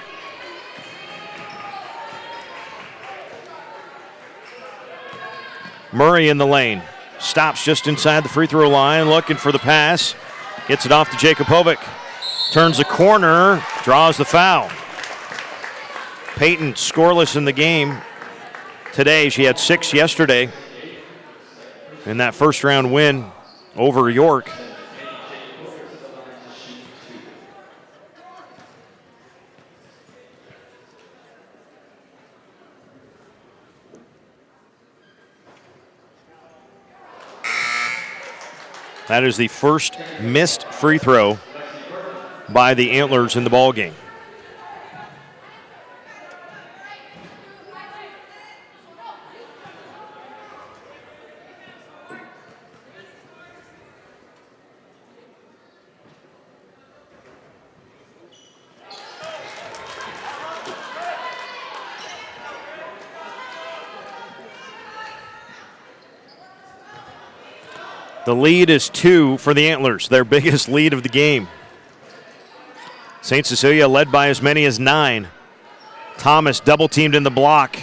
[SPEAKER 1] Murray in the lane. Stops just inside the free throw line, looking for the pass. Gets it off to Jakubovic. Turns the corner, draws the foul. Peyton scoreless in the game today. She had 6 yesterday in that first round win over York. That is the first missed free throw by the Antlers in the ballgame. The lead is 2 for the Antlers, their biggest lead of the game. St. Cecilia led by as many as 9. Thomas double-teamed in the block.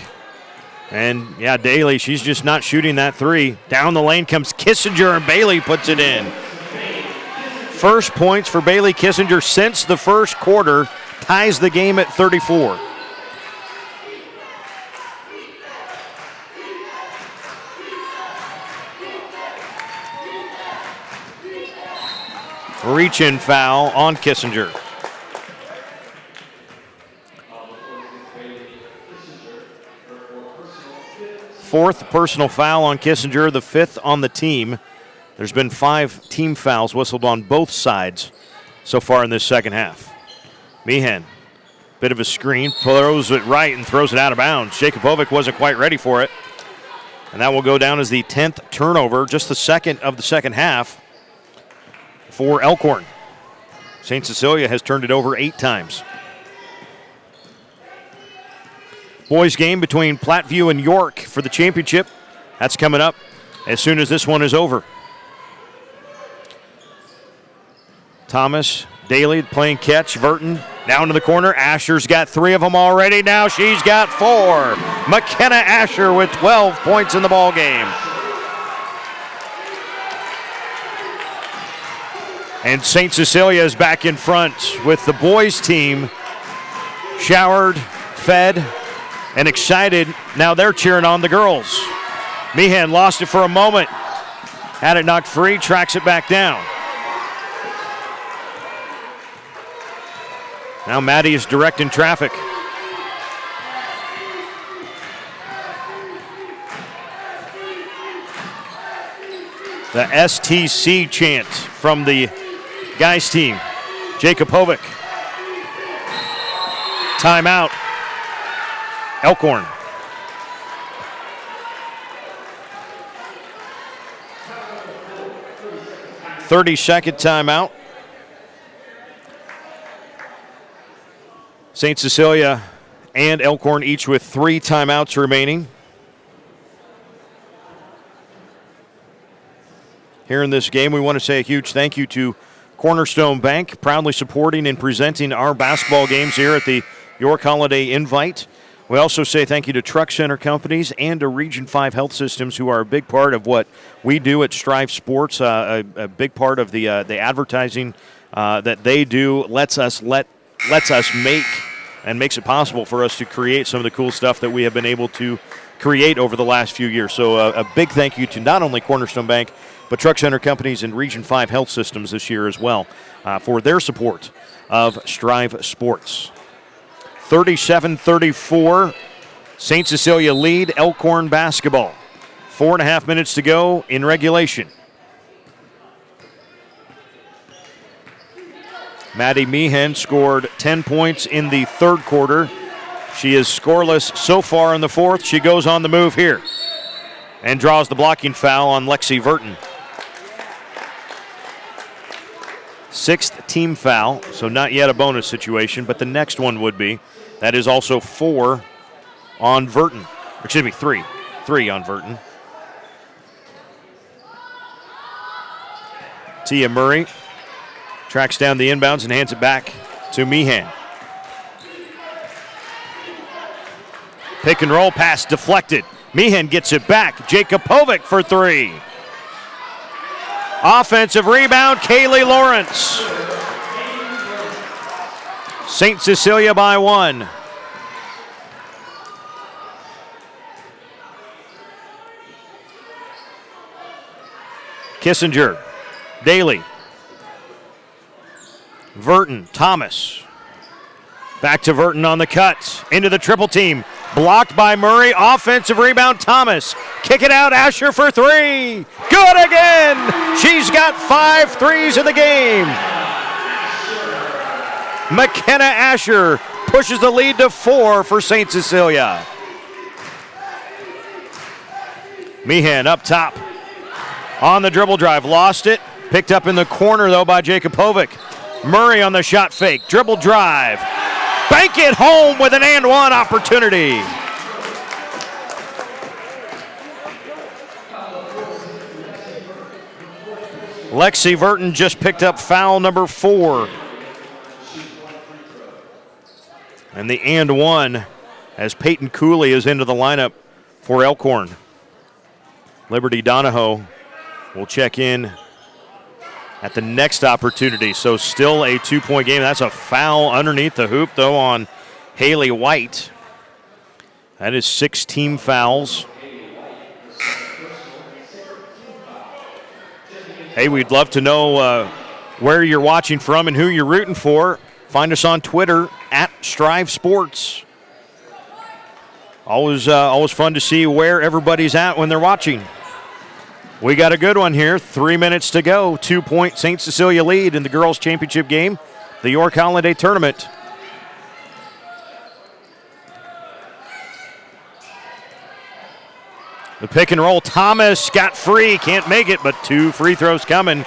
[SPEAKER 1] And, yeah, Daly, she's just not shooting that 3. Down the lane comes Kissinger, and Bailey puts it in. First points for Bailey Kissinger since the first quarter, ties the game at 34. Reach-in foul on Kissinger. fourth personal foul on Kissinger, the fifth on the team. There's been 5 team fouls whistled on both sides so far in this second half. Meehan, bit of a screen, throws it right and throws it out of bounds. Jakubovic wasn't quite ready for it. And that will go down as the 10th turnover, just the second of the second half for Elkhorn. St. Cecilia has turned it over 8 times. Boys game between Platteview and York for the championship. That's coming up as soon as this one is over. Thomas, Daly playing catch. Verton down to the corner. Asher's got 3 of them already. Now she's got 4. McKenna Asher with 12 points in the ball game. And St. Cecilia is back in front with the boys team showered, fed, and excited. Now they're cheering on the girls. Meehan lost it for a moment. Had it knocked free, tracks it back down. Now Maddie is directing traffic. The STC chant from the guys team. Jakubovic. Timeout. Elkhorn. "30-second timeout. St. Cecilia and Elkhorn each with 3 timeouts remaining. Here in this game, we want to say a huge thank you to Cornerstone Bank, proudly supporting and presenting our basketball games here at the York Holiday Invite. We also say thank you to Truck Center Companies and to Region 5 Health Systems, who are a big part of what we do at Strive Sports. A big part of the advertising that they do lets us make and makes it possible for us to create some of the cool stuff that we have been able to create over the last few years. So a big thank you to not only Cornerstone Bank, but Truck Center Companies and Region 5 Health Systems this year as well for their support of Strive Sports. 37-34, St. Cecilia lead Elkhorn basketball. 4.5 minutes to go in regulation. Maddie Meehan scored 10 points in the third quarter. She is scoreless so far in the fourth. She goes on the move here and draws the blocking foul on Lexi Verton. 6th team foul, so not yet a bonus situation, but the next one would be. That is also 4 on Verton. Excuse me, 3. 3 on Verton. Tia Murray tracks down the inbounds and hands it back to Meehan. Pick and roll pass deflected. Meehan gets it back. Jakubovic for 3. Offensive rebound, Kaylee Lawrence. St. Cecilia by 1. Kissinger, Daly. Verton, Thomas. Back to Verton on the cut. Into the triple team. Blocked by Murray. Offensive rebound, Thomas. Kick it out, Asher for 3. Good again. She's got 5 threes in the game. McKenna Asher pushes the lead to 4 for St. Cecilia. Meehan up top. On the dribble drive. Lost it. Picked up in the corner, though, by Jakubovic. Murray on the shot fake. Dribble drive. Bank it home with an and one opportunity. Lexi Verton just picked up foul number 4. And the and one as Peyton Cooley is into the lineup for Elkhorn. Liberty Donahoe will check in at the next opportunity. So still a 2-point game. That's a foul underneath the hoop, though, on Haley White. That is 6 team fouls. Hey, we'd love to know where you're watching from and who you're rooting for. Find us on Twitter at Strive Sports. Always fun to see where everybody's at when they're watching. We got a good one here. 3 minutes to go. 2-point St. Cecilia lead in the girls' championship game, the York Holiday Tournament. The pick and roll. Thomas got free. Can't make it, but 2 free throws coming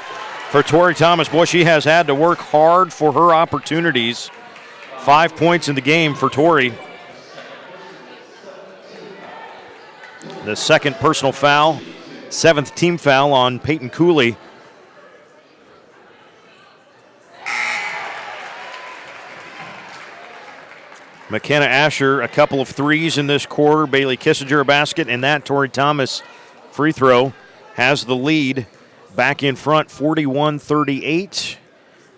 [SPEAKER 1] for Tori Thomas. Boy, she has had to work hard for her opportunities. 5 points in the game for Tori. The second personal foul, 7th team foul on Peyton Cooley. McKenna Asher, a couple of threes in this quarter. Bailey Kissinger a basket, and that Tori Thomas free throw has the lead back in front, 41-38.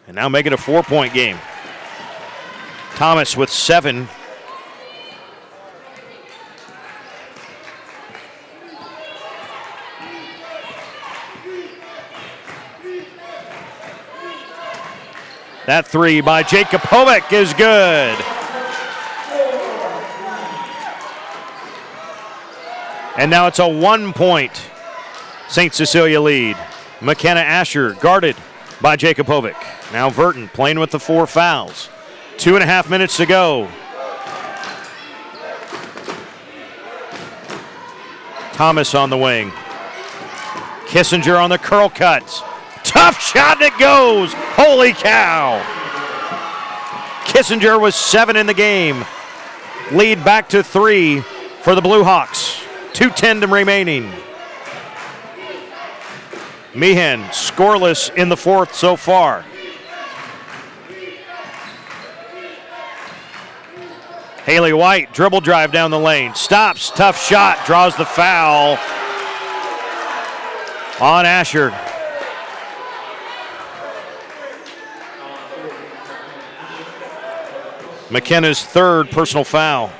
[SPEAKER 1] And now make it a 4-point game. Thomas with 7. That 3 by Jakubovic is good. And now it's a 1-point St. Cecilia lead. McKenna Asher guarded by Jakubovic. Now Verton playing with the 4 fouls. 2.5 minutes to go. Thomas on the wing. Kissinger on the curl cut. Tough shot, and it goes. Holy cow. Kissinger was 7 in the game. Lead back to 3 for the Blue Hawks. 2:10 remaining. Meehan scoreless in the 4th so far. Haley White, dribble drive down the lane. Stops, tough shot, draws the foul on Asher. McKenna's 3rd personal foul.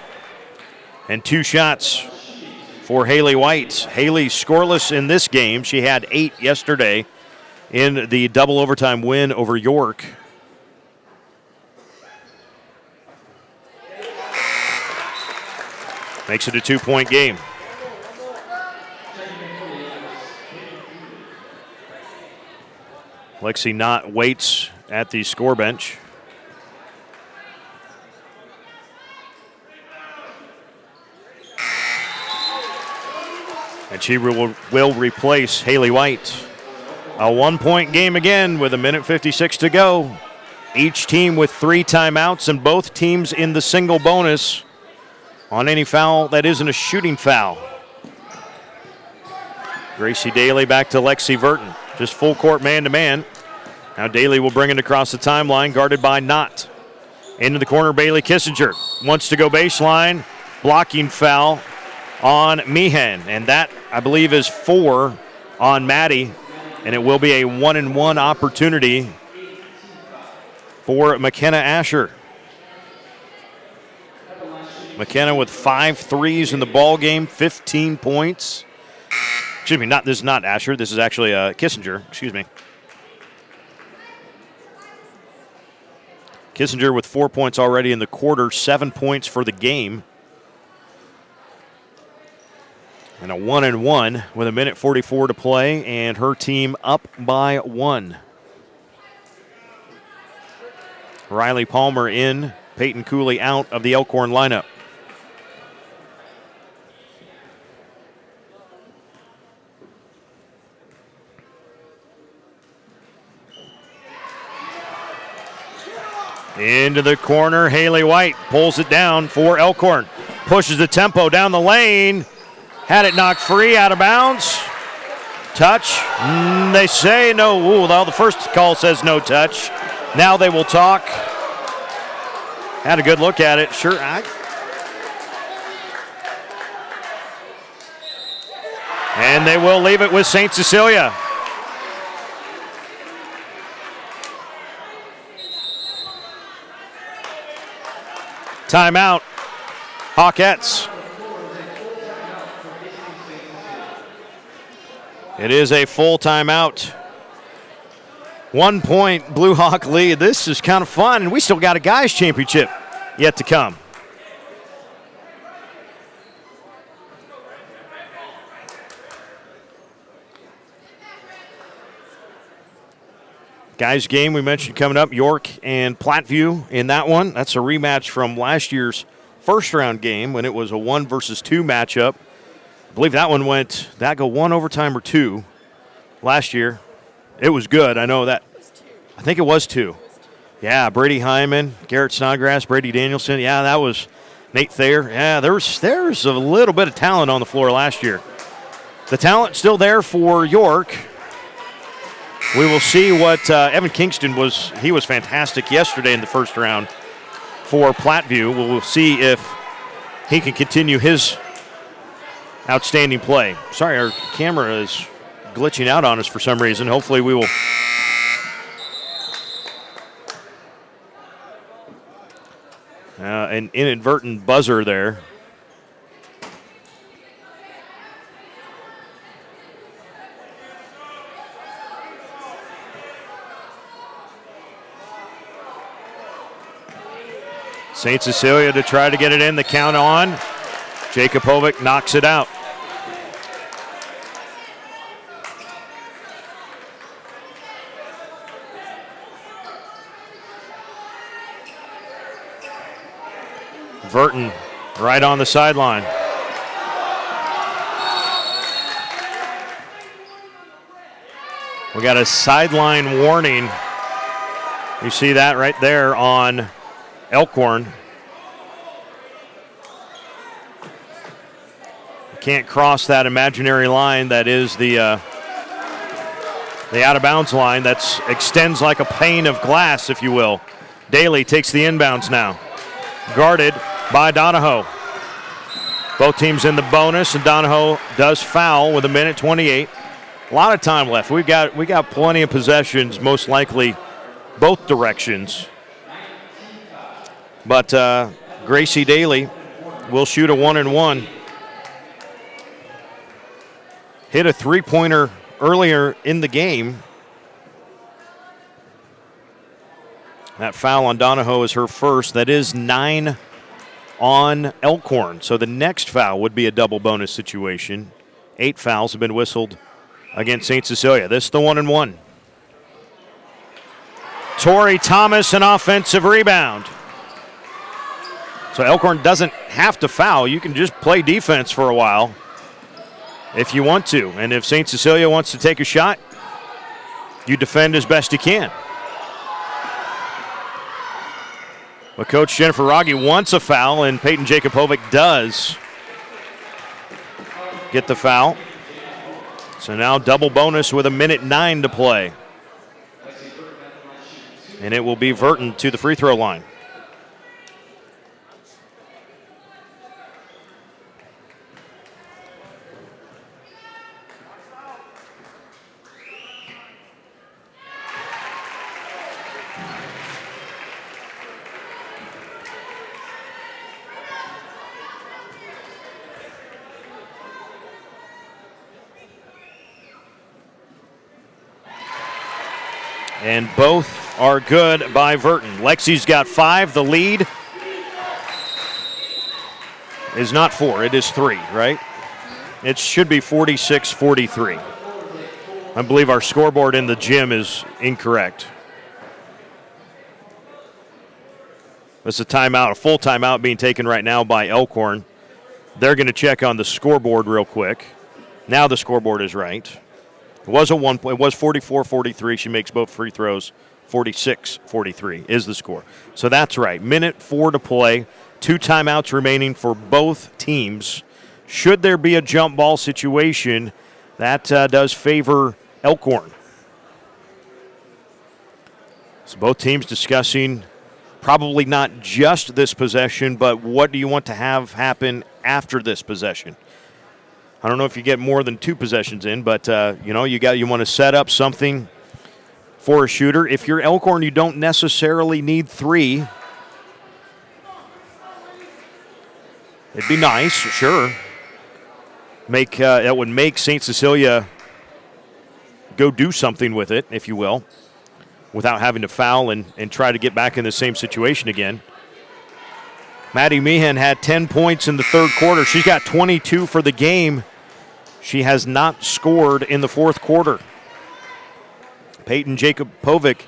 [SPEAKER 1] And 2 shots for Haley White. Haley scoreless in this game. She had 8 yesterday in the double overtime win over York. Makes it a 2-point game. Lexi Knott waits at the score bench. And she will replace Haley White. A 1-point game again with 1:56 to go. Each team with 3 timeouts and both teams in the single bonus on any foul that isn't a shooting foul. Gracie Daly back to Lexi Verton. Just full court man-to-man. Now Daly will bring it across the timeline, guarded by Knott. Into the corner, Bailey Kissinger wants to go baseline. Blocking foul on Meehan, and that, I believe, is 4 on Maddie, and it will be a 1-and-1 opportunity for McKenna Asher. McKenna with 5 threes in the ball game, 15 points. Excuse me, this is not Asher. This is actually Kissinger. Excuse me. Kissinger with 4 points already in the quarter, 7 points for the game. And a 1-and-1 with 1:44 to play, and her team up by 1. Riley Palmer in, Peyton Cooley out of the Elkhorn lineup. Into the corner, Haley White pulls it down for Elkhorn. Pushes the tempo down the lane. Had it knocked free, out of bounds. Touch. They say no. Ooh, well, the first call says no touch. Now they will talk. Had a good look at it. Sure. And they will leave it with St. Cecilia. Timeout. Hawkettes. It is a full timeout. 1 point Blue Hawk lead. This is kind of fun, and we still got a guys' championship yet to come. Guys game we mentioned coming up, York and Platteview in that one. That's a rematch from last year's first-round game when it was a 1 versus 2 matchup. I believe that one went, that go 1 overtime or 2 last year. It was good. I know that. I think it was 2. Yeah, Brady Hyman, Garrett Snodgrass, Brady Danielson. Yeah, that was Nate Thayer. Yeah, there's a little bit of talent on the floor last year. The talent still there for York. We will see what Evan Kingston was. He was fantastic yesterday in the first round for Platteview. We'll see if he can continue his outstanding play. Sorry, our camera is glitching out on us for some reason. Hopefully we will. An inadvertent buzzer there. St. Cecilia to try to get it in, the count on. Jakubovic knocks it out. Verton right on the sideline. We got a sideline warning. You see that right there on Elkhorn. You can't cross that imaginary line that is the out-of-bounds line that extends like a pane of glass, if you will. Daly takes the inbounds now. Guarded by Donahoe. Both teams in the bonus, and Donahoe does foul with 1:28. A lot of time left. We got plenty of possessions, most likely both directions. But Gracie Daly will shoot a 1-and-1. Hit a three-pointer earlier in the game. That foul on Donahoe is her first. That is 9 on Elkhorn. So the next foul would be a double bonus situation. 8 fouls have been whistled against St. Cecilia. This is the 1-and-1. Tori Thomas, an offensive rebound. So Elkhorn doesn't have to foul. You can just play defense for a while if you want to. And if St. Cecilia wants to take a shot, you defend as best you can. But Coach Jennifer Rogge wants a foul, and Peyton Jakubovic does get the foul. So now double bonus with 1:09 to play. And it will be Verton to the free throw line. And both are good by Verton. Lexi's got 5. The lead is not 4. It is 3, right? It should be 46-43. I believe our scoreboard in the gym is incorrect. That's a timeout, a full timeout being taken right now by Elkhorn. They're going to check on the scoreboard real quick. Now the scoreboard is right. It was a 1 point. It was 44-43. She makes both free throws. 46-43 is the score. So that's right. 1:04 to play. 2 timeouts remaining for both teams. Should there be a jump ball situation, that does favor Elkhorn. So both teams discussing probably not just this possession, but what do you want to have happen after this possession? I don't know if you get more than 2 possessions in, but you want to set up something for a shooter. If you're Elkhorn, you don't necessarily need 3. It'd be nice, sure. That would make St. Cecilia go do something with it, if you will, without having to foul and try to get back in the same situation again. Maddie Meehan had 10 points in the third quarter. She's got 22 for the game. She has not scored in the fourth quarter. Peyton Jakubovic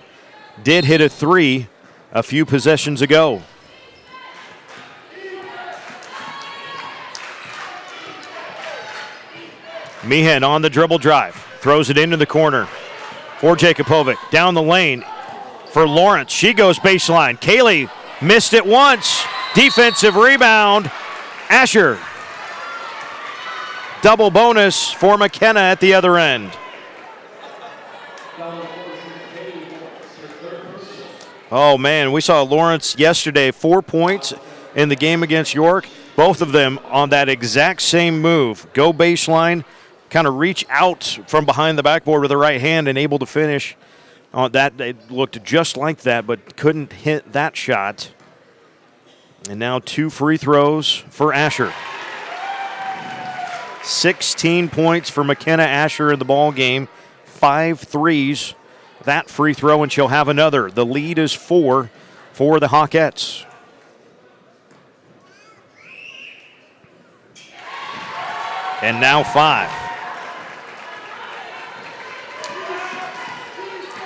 [SPEAKER 1] did hit a 3 a few possessions ago. Meehan on the dribble drive. Throws it into the corner for Jakubovic. Down the lane for Lawrence. She goes baseline. Kaylee missed it once. Defensive rebound. Asher. Double bonus for McKenna at the other end. Oh, man, we saw Lawrence yesterday, 4 points in the game against York. Both of them on that exact same move. Go baseline, kind of reach out from behind the backboard with the right hand and able to finish on that. It looked just like that, but couldn't hit that shot. And now 2 free throws for Asher. 16 points for McKenna Asher in the ball game. 5 threes. That free throw, and she'll have another. The lead is 4 for the Hawkettes. And now 5.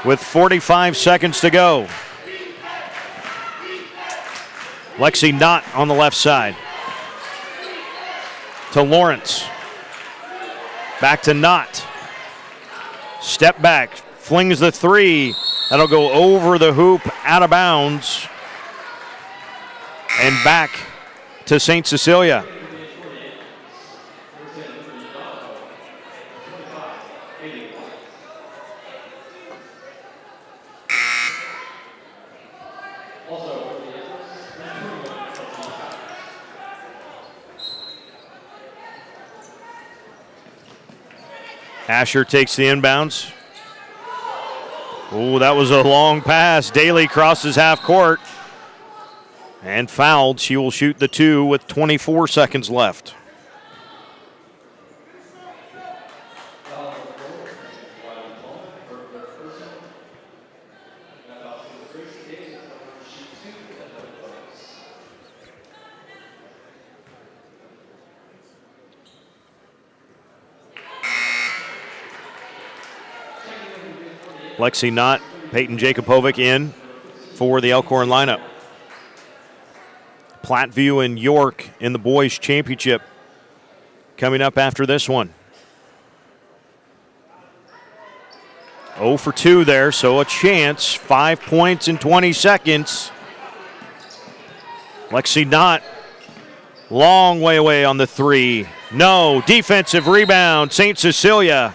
[SPEAKER 1] With 45 seconds to go. Lexi Knott on the left side. To Lawrence. Back to Knott. Step back. Flings the 3. That'll go over the hoop, out of bounds. And back to St. Cecilia. Asher takes the inbounds. Oh, that was a long pass. Daly crosses half court and fouled. She will shoot the 2 with 24 seconds left. Lexi Knott, Peyton Jakubovic in for the Elkhorn lineup. Platteview and York in the boys' championship coming up after this one. 0 for 2 there, so a chance. 5 points in 20 seconds. Lexi Knott, long way away on the 3. No, defensive rebound, St. Cecilia.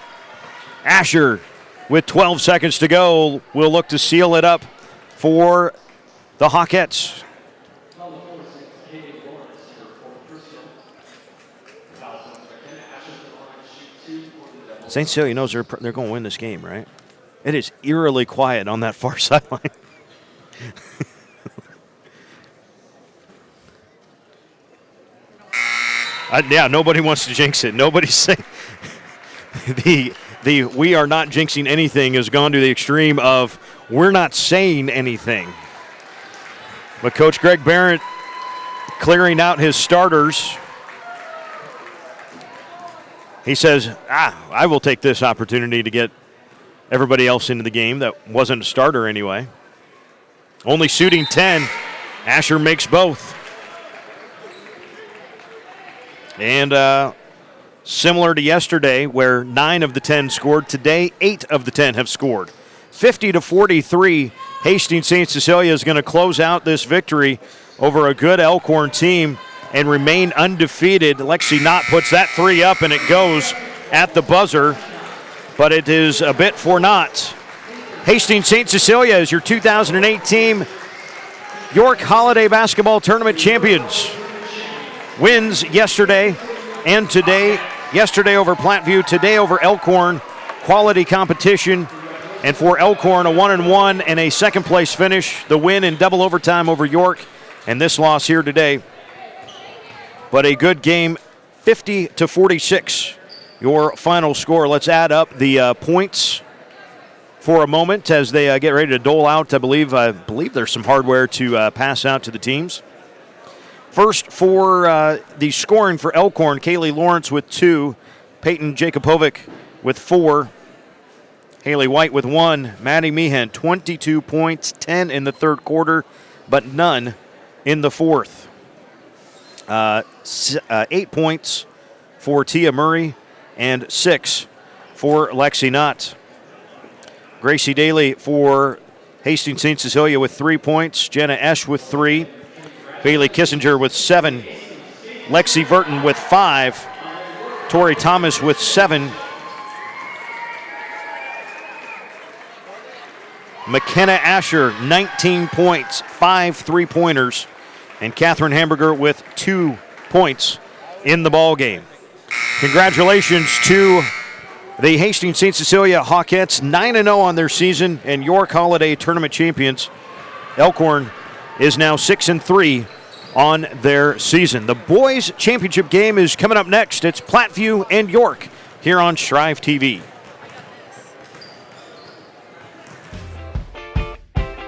[SPEAKER 1] Asher with 12 seconds to go will look to seal it up for the Hawkettes. St. Cecilia knows they're going to win this game, right? It is eerily quiet on that far sideline. Yeah, nobody wants to jinx it. Nobody's saying the we are not jinxing anything has gone to the extreme of we're not saying anything. But Coach Greg Barrett clearing out his starters. He says, I will take this opportunity to get everybody else into the game that wasn't a starter anyway. Only shooting 10. Asher makes both. And similar to yesterday, where 9 of the 10 scored, today 8 of the 10 have scored. 50-43, Hastings St. Cecilia is going to close out this victory over a good Elkhorn team and remain undefeated. Lexi Knott puts that 3 up, and it goes at the buzzer, but it is a bit for Knott. Hastings St. Cecilia is your 2018 York Holiday Basketball Tournament champions. Wins yesterday and today. Yesterday over Platteview, today over Elkhorn. Quality competition. And for Elkhorn, a 1-1 and a second-place finish. The win in double overtime over York, and this loss here today. But a good game, 50-46, your final score. Let's add up the points for a moment as they get ready to dole out. I believe there's some hardware to pass out to the teams. First for the scoring for Elkhorn, Kaylee Lawrence with 2, Peyton Jakubovic with 4, Haley White with 1. Maddie Meehan, 22 points, 10 in the third quarter, but none in the fourth. 8 points for Tia Murray and 6 for Lexi Knott. Gracie Daly for Hastings St. Cecilia with 3 points. Jenna Esch with 3. Bailey Kissinger with 7. Lexi Burton with 5. Tori Thomas with 7. McKenna Asher, 19 points, 5 three-pointers. And Catherine Hamburger with 2 points in the ball game. Congratulations to the Hastings St. Cecilia Hawkettes, 9-0 on their season, and York Holiday Tournament champions. Elkhorn is now 6-3 on their season. The boys' championship game is coming up next. It's Platteview and York here on Strive TV.